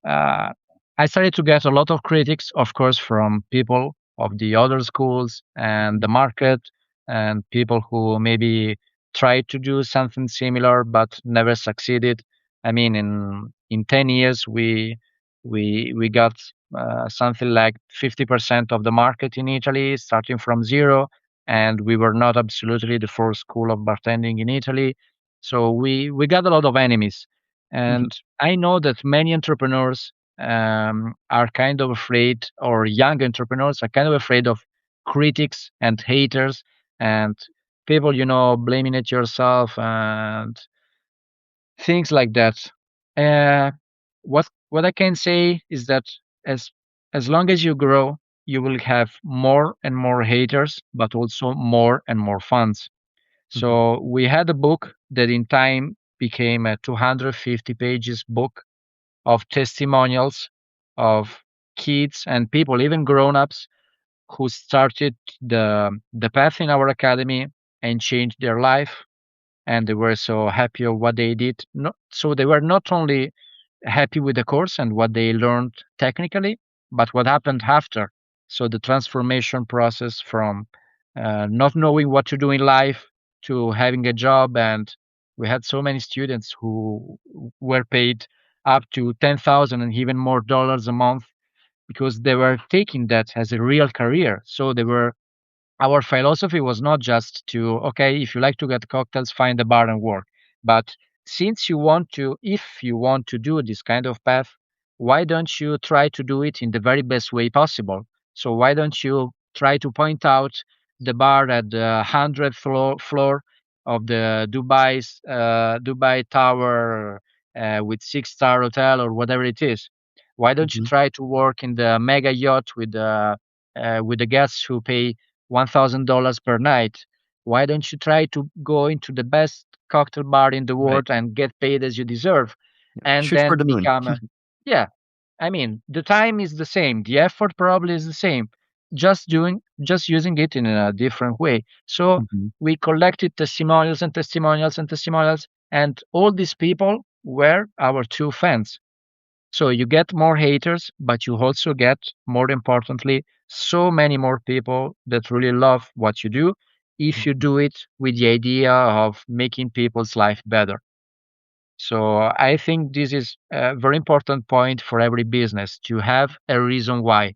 uh, I started to get a lot of critics, of course, from people of the other schools and the market, and people who maybe tried to do something similar but never succeeded. I mean, in 10 years, we got something like 50% of the market in Italy, starting from zero, and we were not absolutely the first school of bartending in Italy. So we got a lot of enemies, Mhm, and I know that many entrepreneurs are kind of afraid, or young entrepreneurs are kind of afraid of critics and haters and people, blaming it yourself and things like that. Uh, what I can say is that as as long as you grow, you will have more and more haters, but also more and more fans. mhm, So we had a book that in time became a 250 pages book of testimonials of kids and people, even grown-ups, who started the path in our academy and changed their life, and they were so happy of what they did. So they were not only happy with the course and what they learned technically, but what happened after. So the transformation process from not knowing what to do in life to having a job. And we had so many students who were paid up to 10,000 and even more dollars a month because they were taking that as a real career. So they were our philosophy was not just to, okay, if you like to get cocktails, find a bar and work. But since you want to, if you want to do this kind of path, why don't you try to do it in the very best way possible? So why don't you try to point out the bar at the 100th floor of the Dubai Tower with 6-star hotel or whatever it is? Why don't you mhm, try to work in the mega yacht with the guests who pay $1,000 per night? Why don't you try to go into the best cocktail bar in the right. world and get paid as you deserve, Yeah. and Shoot for then the moon. become a, yeah, I mean, the time is the same, the effort probably is the same, just using it in a different way. So Mhm, we collected testimonials and testimonials and testimonials, and all these people were our true fans. So you get more haters, but you also get, more importantly, so many more people that really love what you do if you mhm, do it with the idea of making people's life better. So I think this is a very important point for every business to have a reason why.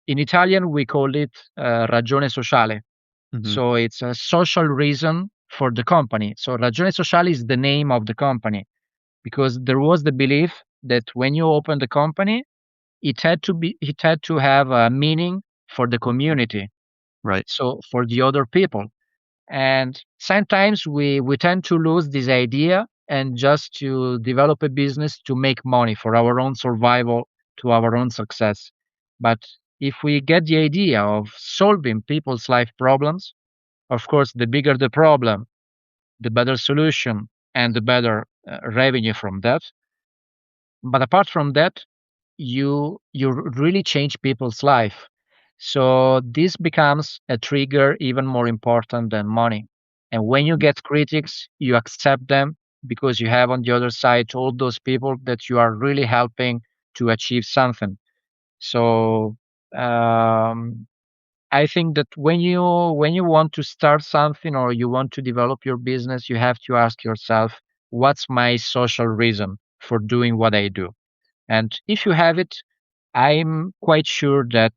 In Italian, we call it ragione sociale. mhm, So it's a social reason for the company. So ragione sociale is the name of the company because there was the belief that when you open the company, it had to have a meaning for the community, right. so for the other people. And sometimes we tend to lose this idea, and just to develop a business to make money for our own survival, to our own success. But if we get the idea of solving people's life problems, of course, the bigger the problem, the better solution and the better revenue from that. But apart from that, you really change people's life. So this becomes a trigger even more important than money. And when you get critics, you accept them because you have on the other side all those people that you are really helping to achieve something. So um, I think that when you want to start something or you want to develop your business, you have to ask yourself, what's my social reason for doing what I do? And if you have it, I'm quite sure that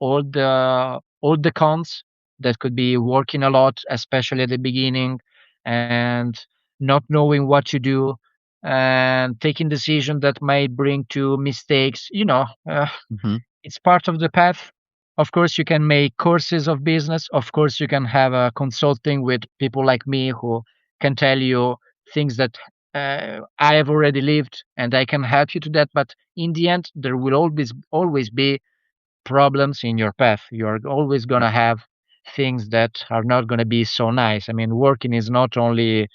all the cons that could be working a lot, especially at the beginning, and not knowing what to do, and taking decisions that might bring to mistakes. Hmm. It's part of the path. Of course, you can make courses of business. Of course, you can have a consulting with people like me who can tell you things that I have already lived, and I can help you to that. But in the end, there will always be problems in your path. You're always gonna have things that are not gonna be so nice. I mean, working is not only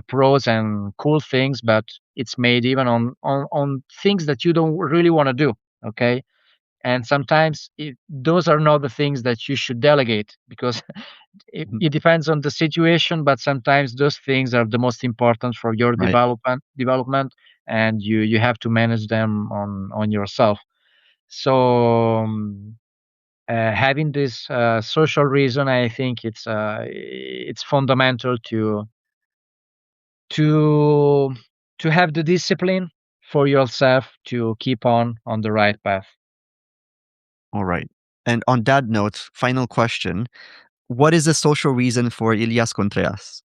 pros and cool things, but it's made even on things that you don't really want to do. Okay, and sometimes those are not the things that you should delegate because it depends on the situation, but sometimes those things are the most important for your Right. development, and you have to manage them on yourself. So having this social reason, I think it's fundamental to to have the discipline for yourself to keep on the right path. All right. And on that note, final question. What is the social reason for Ilias Contreras?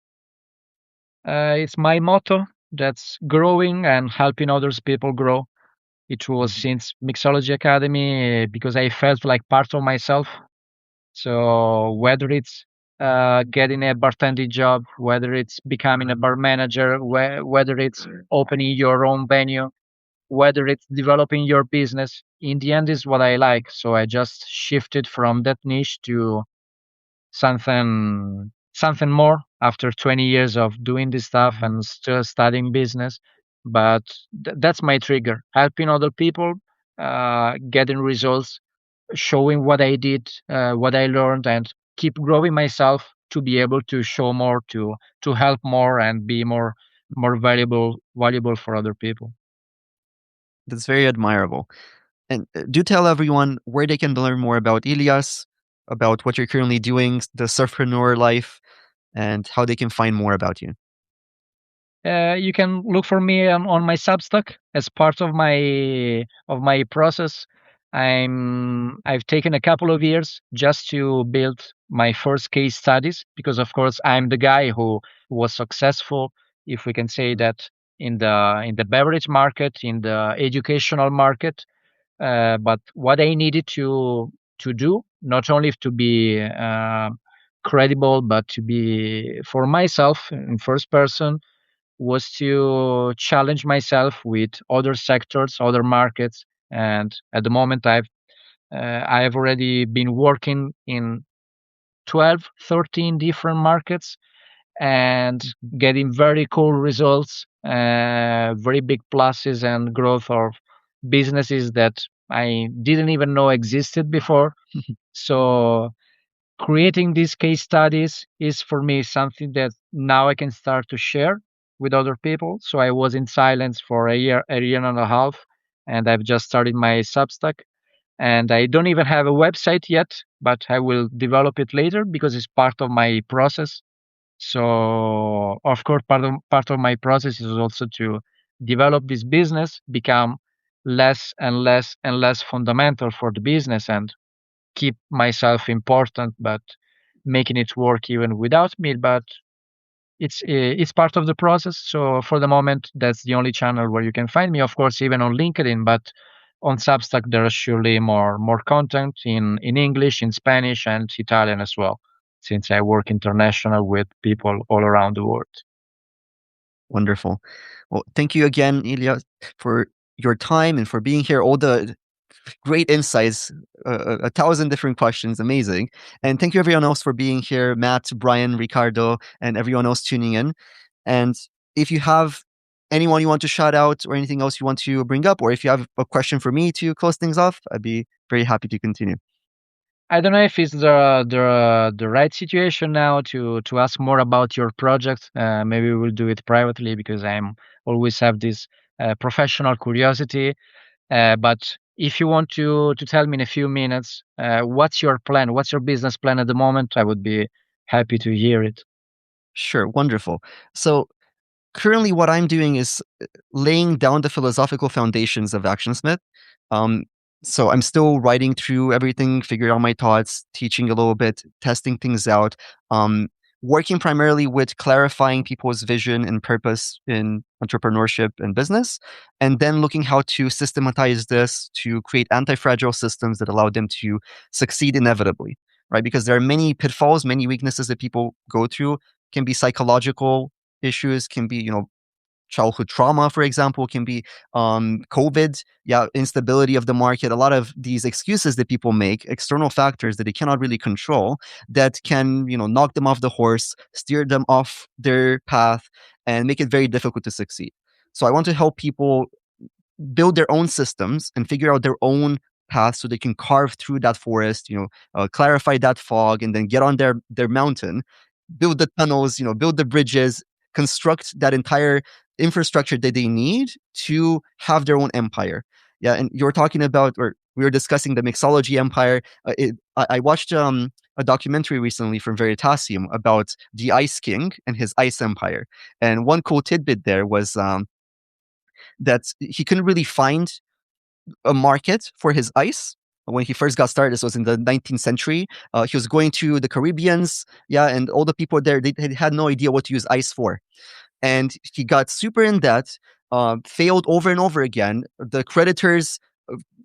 It's my motto. That's growing and helping others people grow. It was Mhm. since Mixology Academy because I felt like part of myself. So whether it's getting a bartending job, whether it's becoming a bar manager, whether it's opening your own venue, whether it's developing your business, in the end is what I like. So I just shifted from that niche to something more after 20 years of doing this stuff Mhm. and still studying business. But that's my trigger, helping other people, getting results, showing what I did, what I learned, and keep growing myself to be able to show more, to help more and be more valuable for other people. That's very admirable. And do tell everyone where they can learn more about Ilias, about what you're currently doing, the Surfpreneur life, and how they can find more about you. You can look for me on my Substack as part of my process. I've taken a couple of years just to build my first case studies because, of course, I'm the guy who was successful, if we can say that, in the beverage market, in the educational market. But what I needed to do, not only to be credible, but to be for myself in first person, was to challenge myself with other sectors, other markets. And at the moment, I've already been working in 12, 13 different markets and getting very cool results, very big pluses and growth of businesses that I didn't even know existed before. So creating these case studies is for me something that now I can start to share with other people. So I was in silence for a year and a half, and I've just started my Substack. And I don't even have a website yet, but I will develop it later because it's part of my process. So of course, part of my process is also to develop this business, become less and less and less fundamental for the business, and keep myself important, but making it work even without me. But it's part of the process. So for the moment, that's the only channel where you can find me. Of course, even on LinkedIn, but on Substack there is surely more content in English, in Spanish, and Italian as well, since I work international with people all around the world. Wonderful. Well, thank you again, Ilias, for your time and for being here. All the great insights, a thousand different questions, amazing. And thank you everyone else for being here, Matt, Brian, Ricardo, and everyone else tuning in. And if you have anyone you want to shout out or anything else you want to bring up, or if you have a question for me to close things off, I'd be very happy to continue. I don't know if it's the right situation now to ask more about your project. Maybe we'll do it privately because I'm always have this professional curiosity. But if you want to tell me in a few minutes, what's your plan? What's your business plan at the moment? I would be happy to hear it. Sure, wonderful. So currently what I'm doing is laying down the philosophical foundations of ActionSmith. Um, so I'm still writing through everything, figuring out my thoughts, teaching a little bit, testing things out, um, working primarily with clarifying people's vision and purpose in entrepreneurship and business, and then looking how to systematize this to create anti-fragile systems that allow them to succeed inevitably, right? Because there are many pitfalls, many weaknesses that people go through, can be psychological issues, can be, childhood trauma, for example, can be COVID, yeah, instability of the market, a lot of these excuses that people make, external factors that they cannot really control, that can, knock them off the horse, steer them off their path, and make it very difficult to succeed. So I want to help people build their own systems and figure out their own path so they can carve through that forest, clarify that fog, and then get on their mountain, build the tunnels, build the bridges, construct that entire infrastructure that they need to have their own empire. Yeah, and you're talking about, or we were discussing the mixology empire. I watched a documentary recently from Veritasium about the Ice King and his ice empire. And one cool tidbit there was that he couldn't really find a market for his ice when he first got started. This was in the 19th century. He was going to the Caribbeans, yeah, and all the people there, they had no idea what to use ice for. And he got super in debt, failed over and over again. The creditors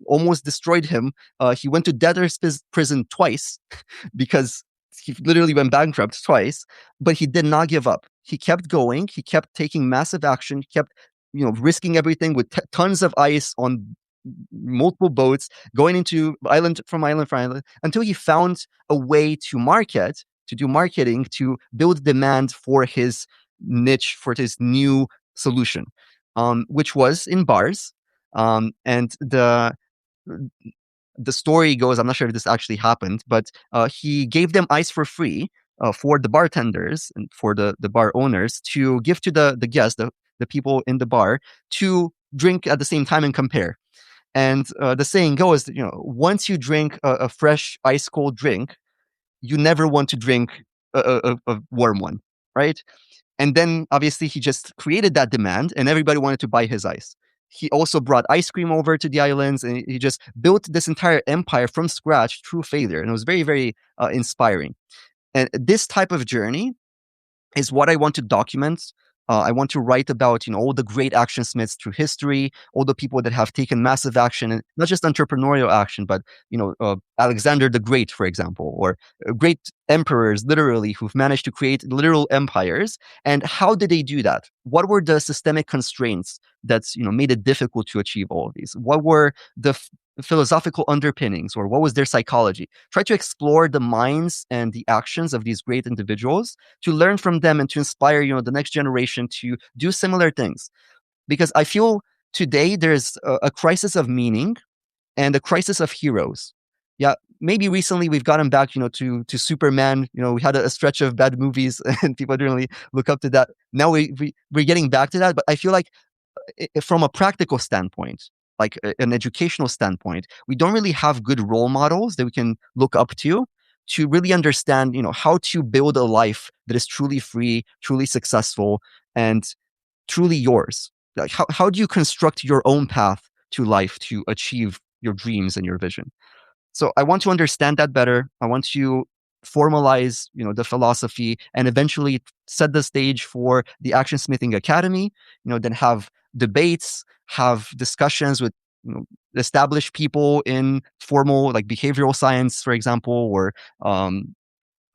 almost destroyed him. He went to debtor's prison twice because he literally went bankrupt twice, but he did not give up. He kept going. He kept taking massive action. He kept, risking everything with tons of ice on multiple boats, going into island from island until he found a way to market, to do marketing, to build demand for his niche, for his new solution, which was in bars. And the story goes, I'm not sure if this actually happened, but he gave them ice for free for the bartenders and for the bar owners to give to the guests, the people in the bar, to drink at the same time and compare. And the saying goes, once you drink a fresh ice cold drink, you never want to drink a warm one, right? And then obviously he just created that demand and everybody wanted to buy his ice. He also brought ice cream over to the islands and he just built this entire empire from scratch through failure. And it was very, very inspiring. And this type of journey is what I want to document. I want to write about, all the great actionsmiths through history, all the people that have taken massive action, and not just entrepreneurial action, but Alexander the Great, for example, or great emperors, literally, who've managed to create literal empires. And how did they do that? What were the systemic constraints that made it difficult to achieve all of these? What were the philosophical underpinnings, or what was their psychology? Try to explore the minds and the actions of these great individuals to learn from them and to inspire the next generation to do similar things. Because I feel today there's a crisis of meaning and a crisis of heroes. Yeah, maybe recently we've gotten back to Superman. We had a stretch of bad movies and people didn't really look up to that. Now we're getting back to that, but I feel like from a practical standpoint, like an educational standpoint, we don't really have good role models that we can look up to really understand, how to build a life that is truly free, truly successful, and truly yours. Like how do you construct your own path to life to achieve your dreams and your vision? So I want to understand that better. I want to formalize, the philosophy and eventually set the stage for the Action Smithing Academy, then have debates, have discussions with, established people in formal, like behavioral science, for example, or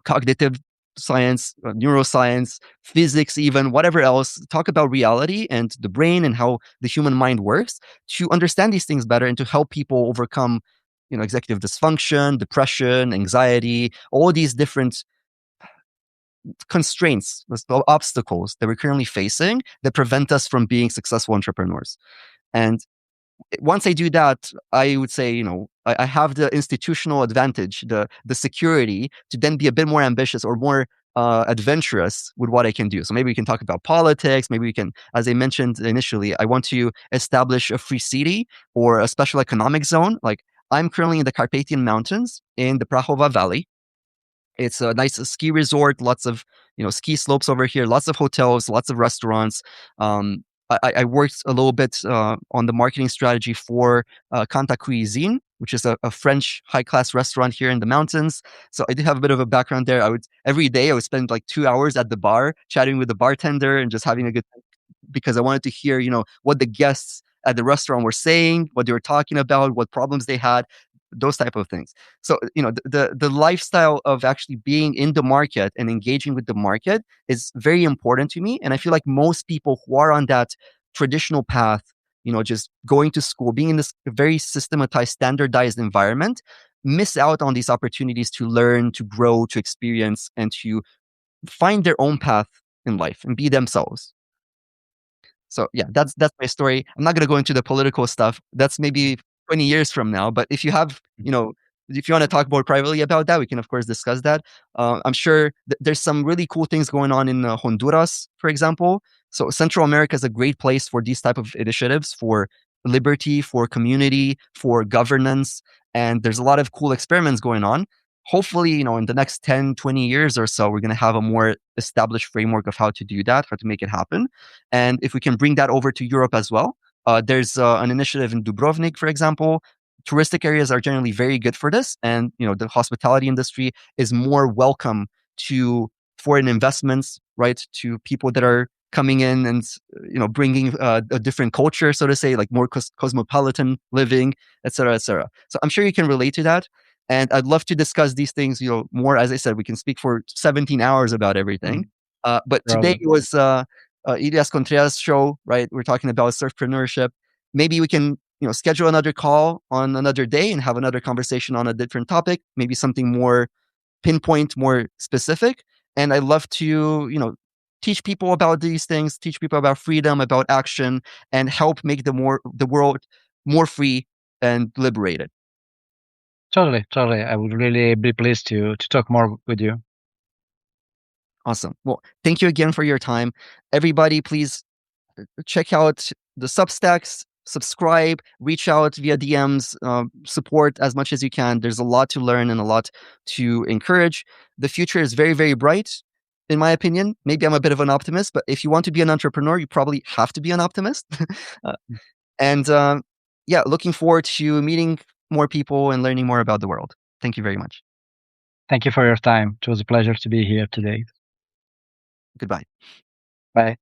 cognitive science, neuroscience, physics, even whatever else. Talk about reality and the brain and how the human mind works to understand these things better and to help people overcome, executive dysfunction, depression, anxiety, all these different constraints, obstacles that we're currently facing that prevent us from being successful entrepreneurs. And once I do that, I would say, I have the institutional advantage, the security to then be a bit more ambitious or more adventurous with what I can do. So maybe we can talk about politics. Maybe we can, as I mentioned initially, I want to establish a free city or a special economic zone. Like I'm currently in the Carpathian Mountains in the Prahova Valley. It's a nice ski resort, lots of ski slopes over here, lots of hotels, lots of restaurants. I worked a little bit on the marketing strategy for Canta Cuisine, which is a French high class restaurant here in the mountains. So I did have a bit of a background there. Every day I would spend like 2 hours at the bar chatting with the bartender and just having a good time because I wanted to hear what the guests at the restaurant were saying, what they were talking about, what problems they had, those type of things. So the lifestyle of actually being in the market and engaging with the market is very important to me, and I feel like most people who are on that traditional path, just going to school, being in this very systematized, standardized environment, miss out on these opportunities to learn, to grow, to experience, and to find their own path in life and be themselves. So yeah, that's my story. I'm not gonna go into the political stuff. That's maybe 20 years from now. But if you have, if you want to talk more privately about that, we can of course discuss that. I'm sure there's some really cool things going on in Honduras, for example. So Central America is a great place for these type of initiatives for liberty, for community, for governance, and there's a lot of cool experiments going on. Hopefully, in the next 10, 20 years or so, we're going to have a more established framework of how to do that, how to make it happen. And if we can bring that over to Europe as well, there's an initiative in Dubrovnik, for example. Touristic areas are generally very good for this, and the hospitality industry is more welcome to foreign investments, right? To people that are coming in and bringing a different culture, so to say, like more cosmopolitan living, etc., etc. So I'm sure you can relate to that. And I'd love to discuss these things, more. As I said, we can speak for 17 hours about everything. But today Probably. it was Ilias Contreas show, right? We're talking about surfpreneurship. Maybe we can, schedule another call on another day and have another conversation on a different topic, maybe something more pinpoint, more specific. And I love to, teach people about these things, teach people about freedom, about action, and help make the world more free and liberated. Totally, totally. I would really be pleased to talk more with you. Awesome. Well, thank you again for your time. Everybody, please check out the Substacks, subscribe, reach out via DMs, support as much as you can. There's a lot to learn and a lot to encourage. The future is very, very bright, in my opinion. Maybe I'm a bit of an optimist, but if you want to be an entrepreneur, you probably have to be an optimist. uh, and yeah, looking forward to meeting more people and learning more about the world. Thank you very much. Thank you for your time. It was a pleasure to be here today. Goodbye. Bye.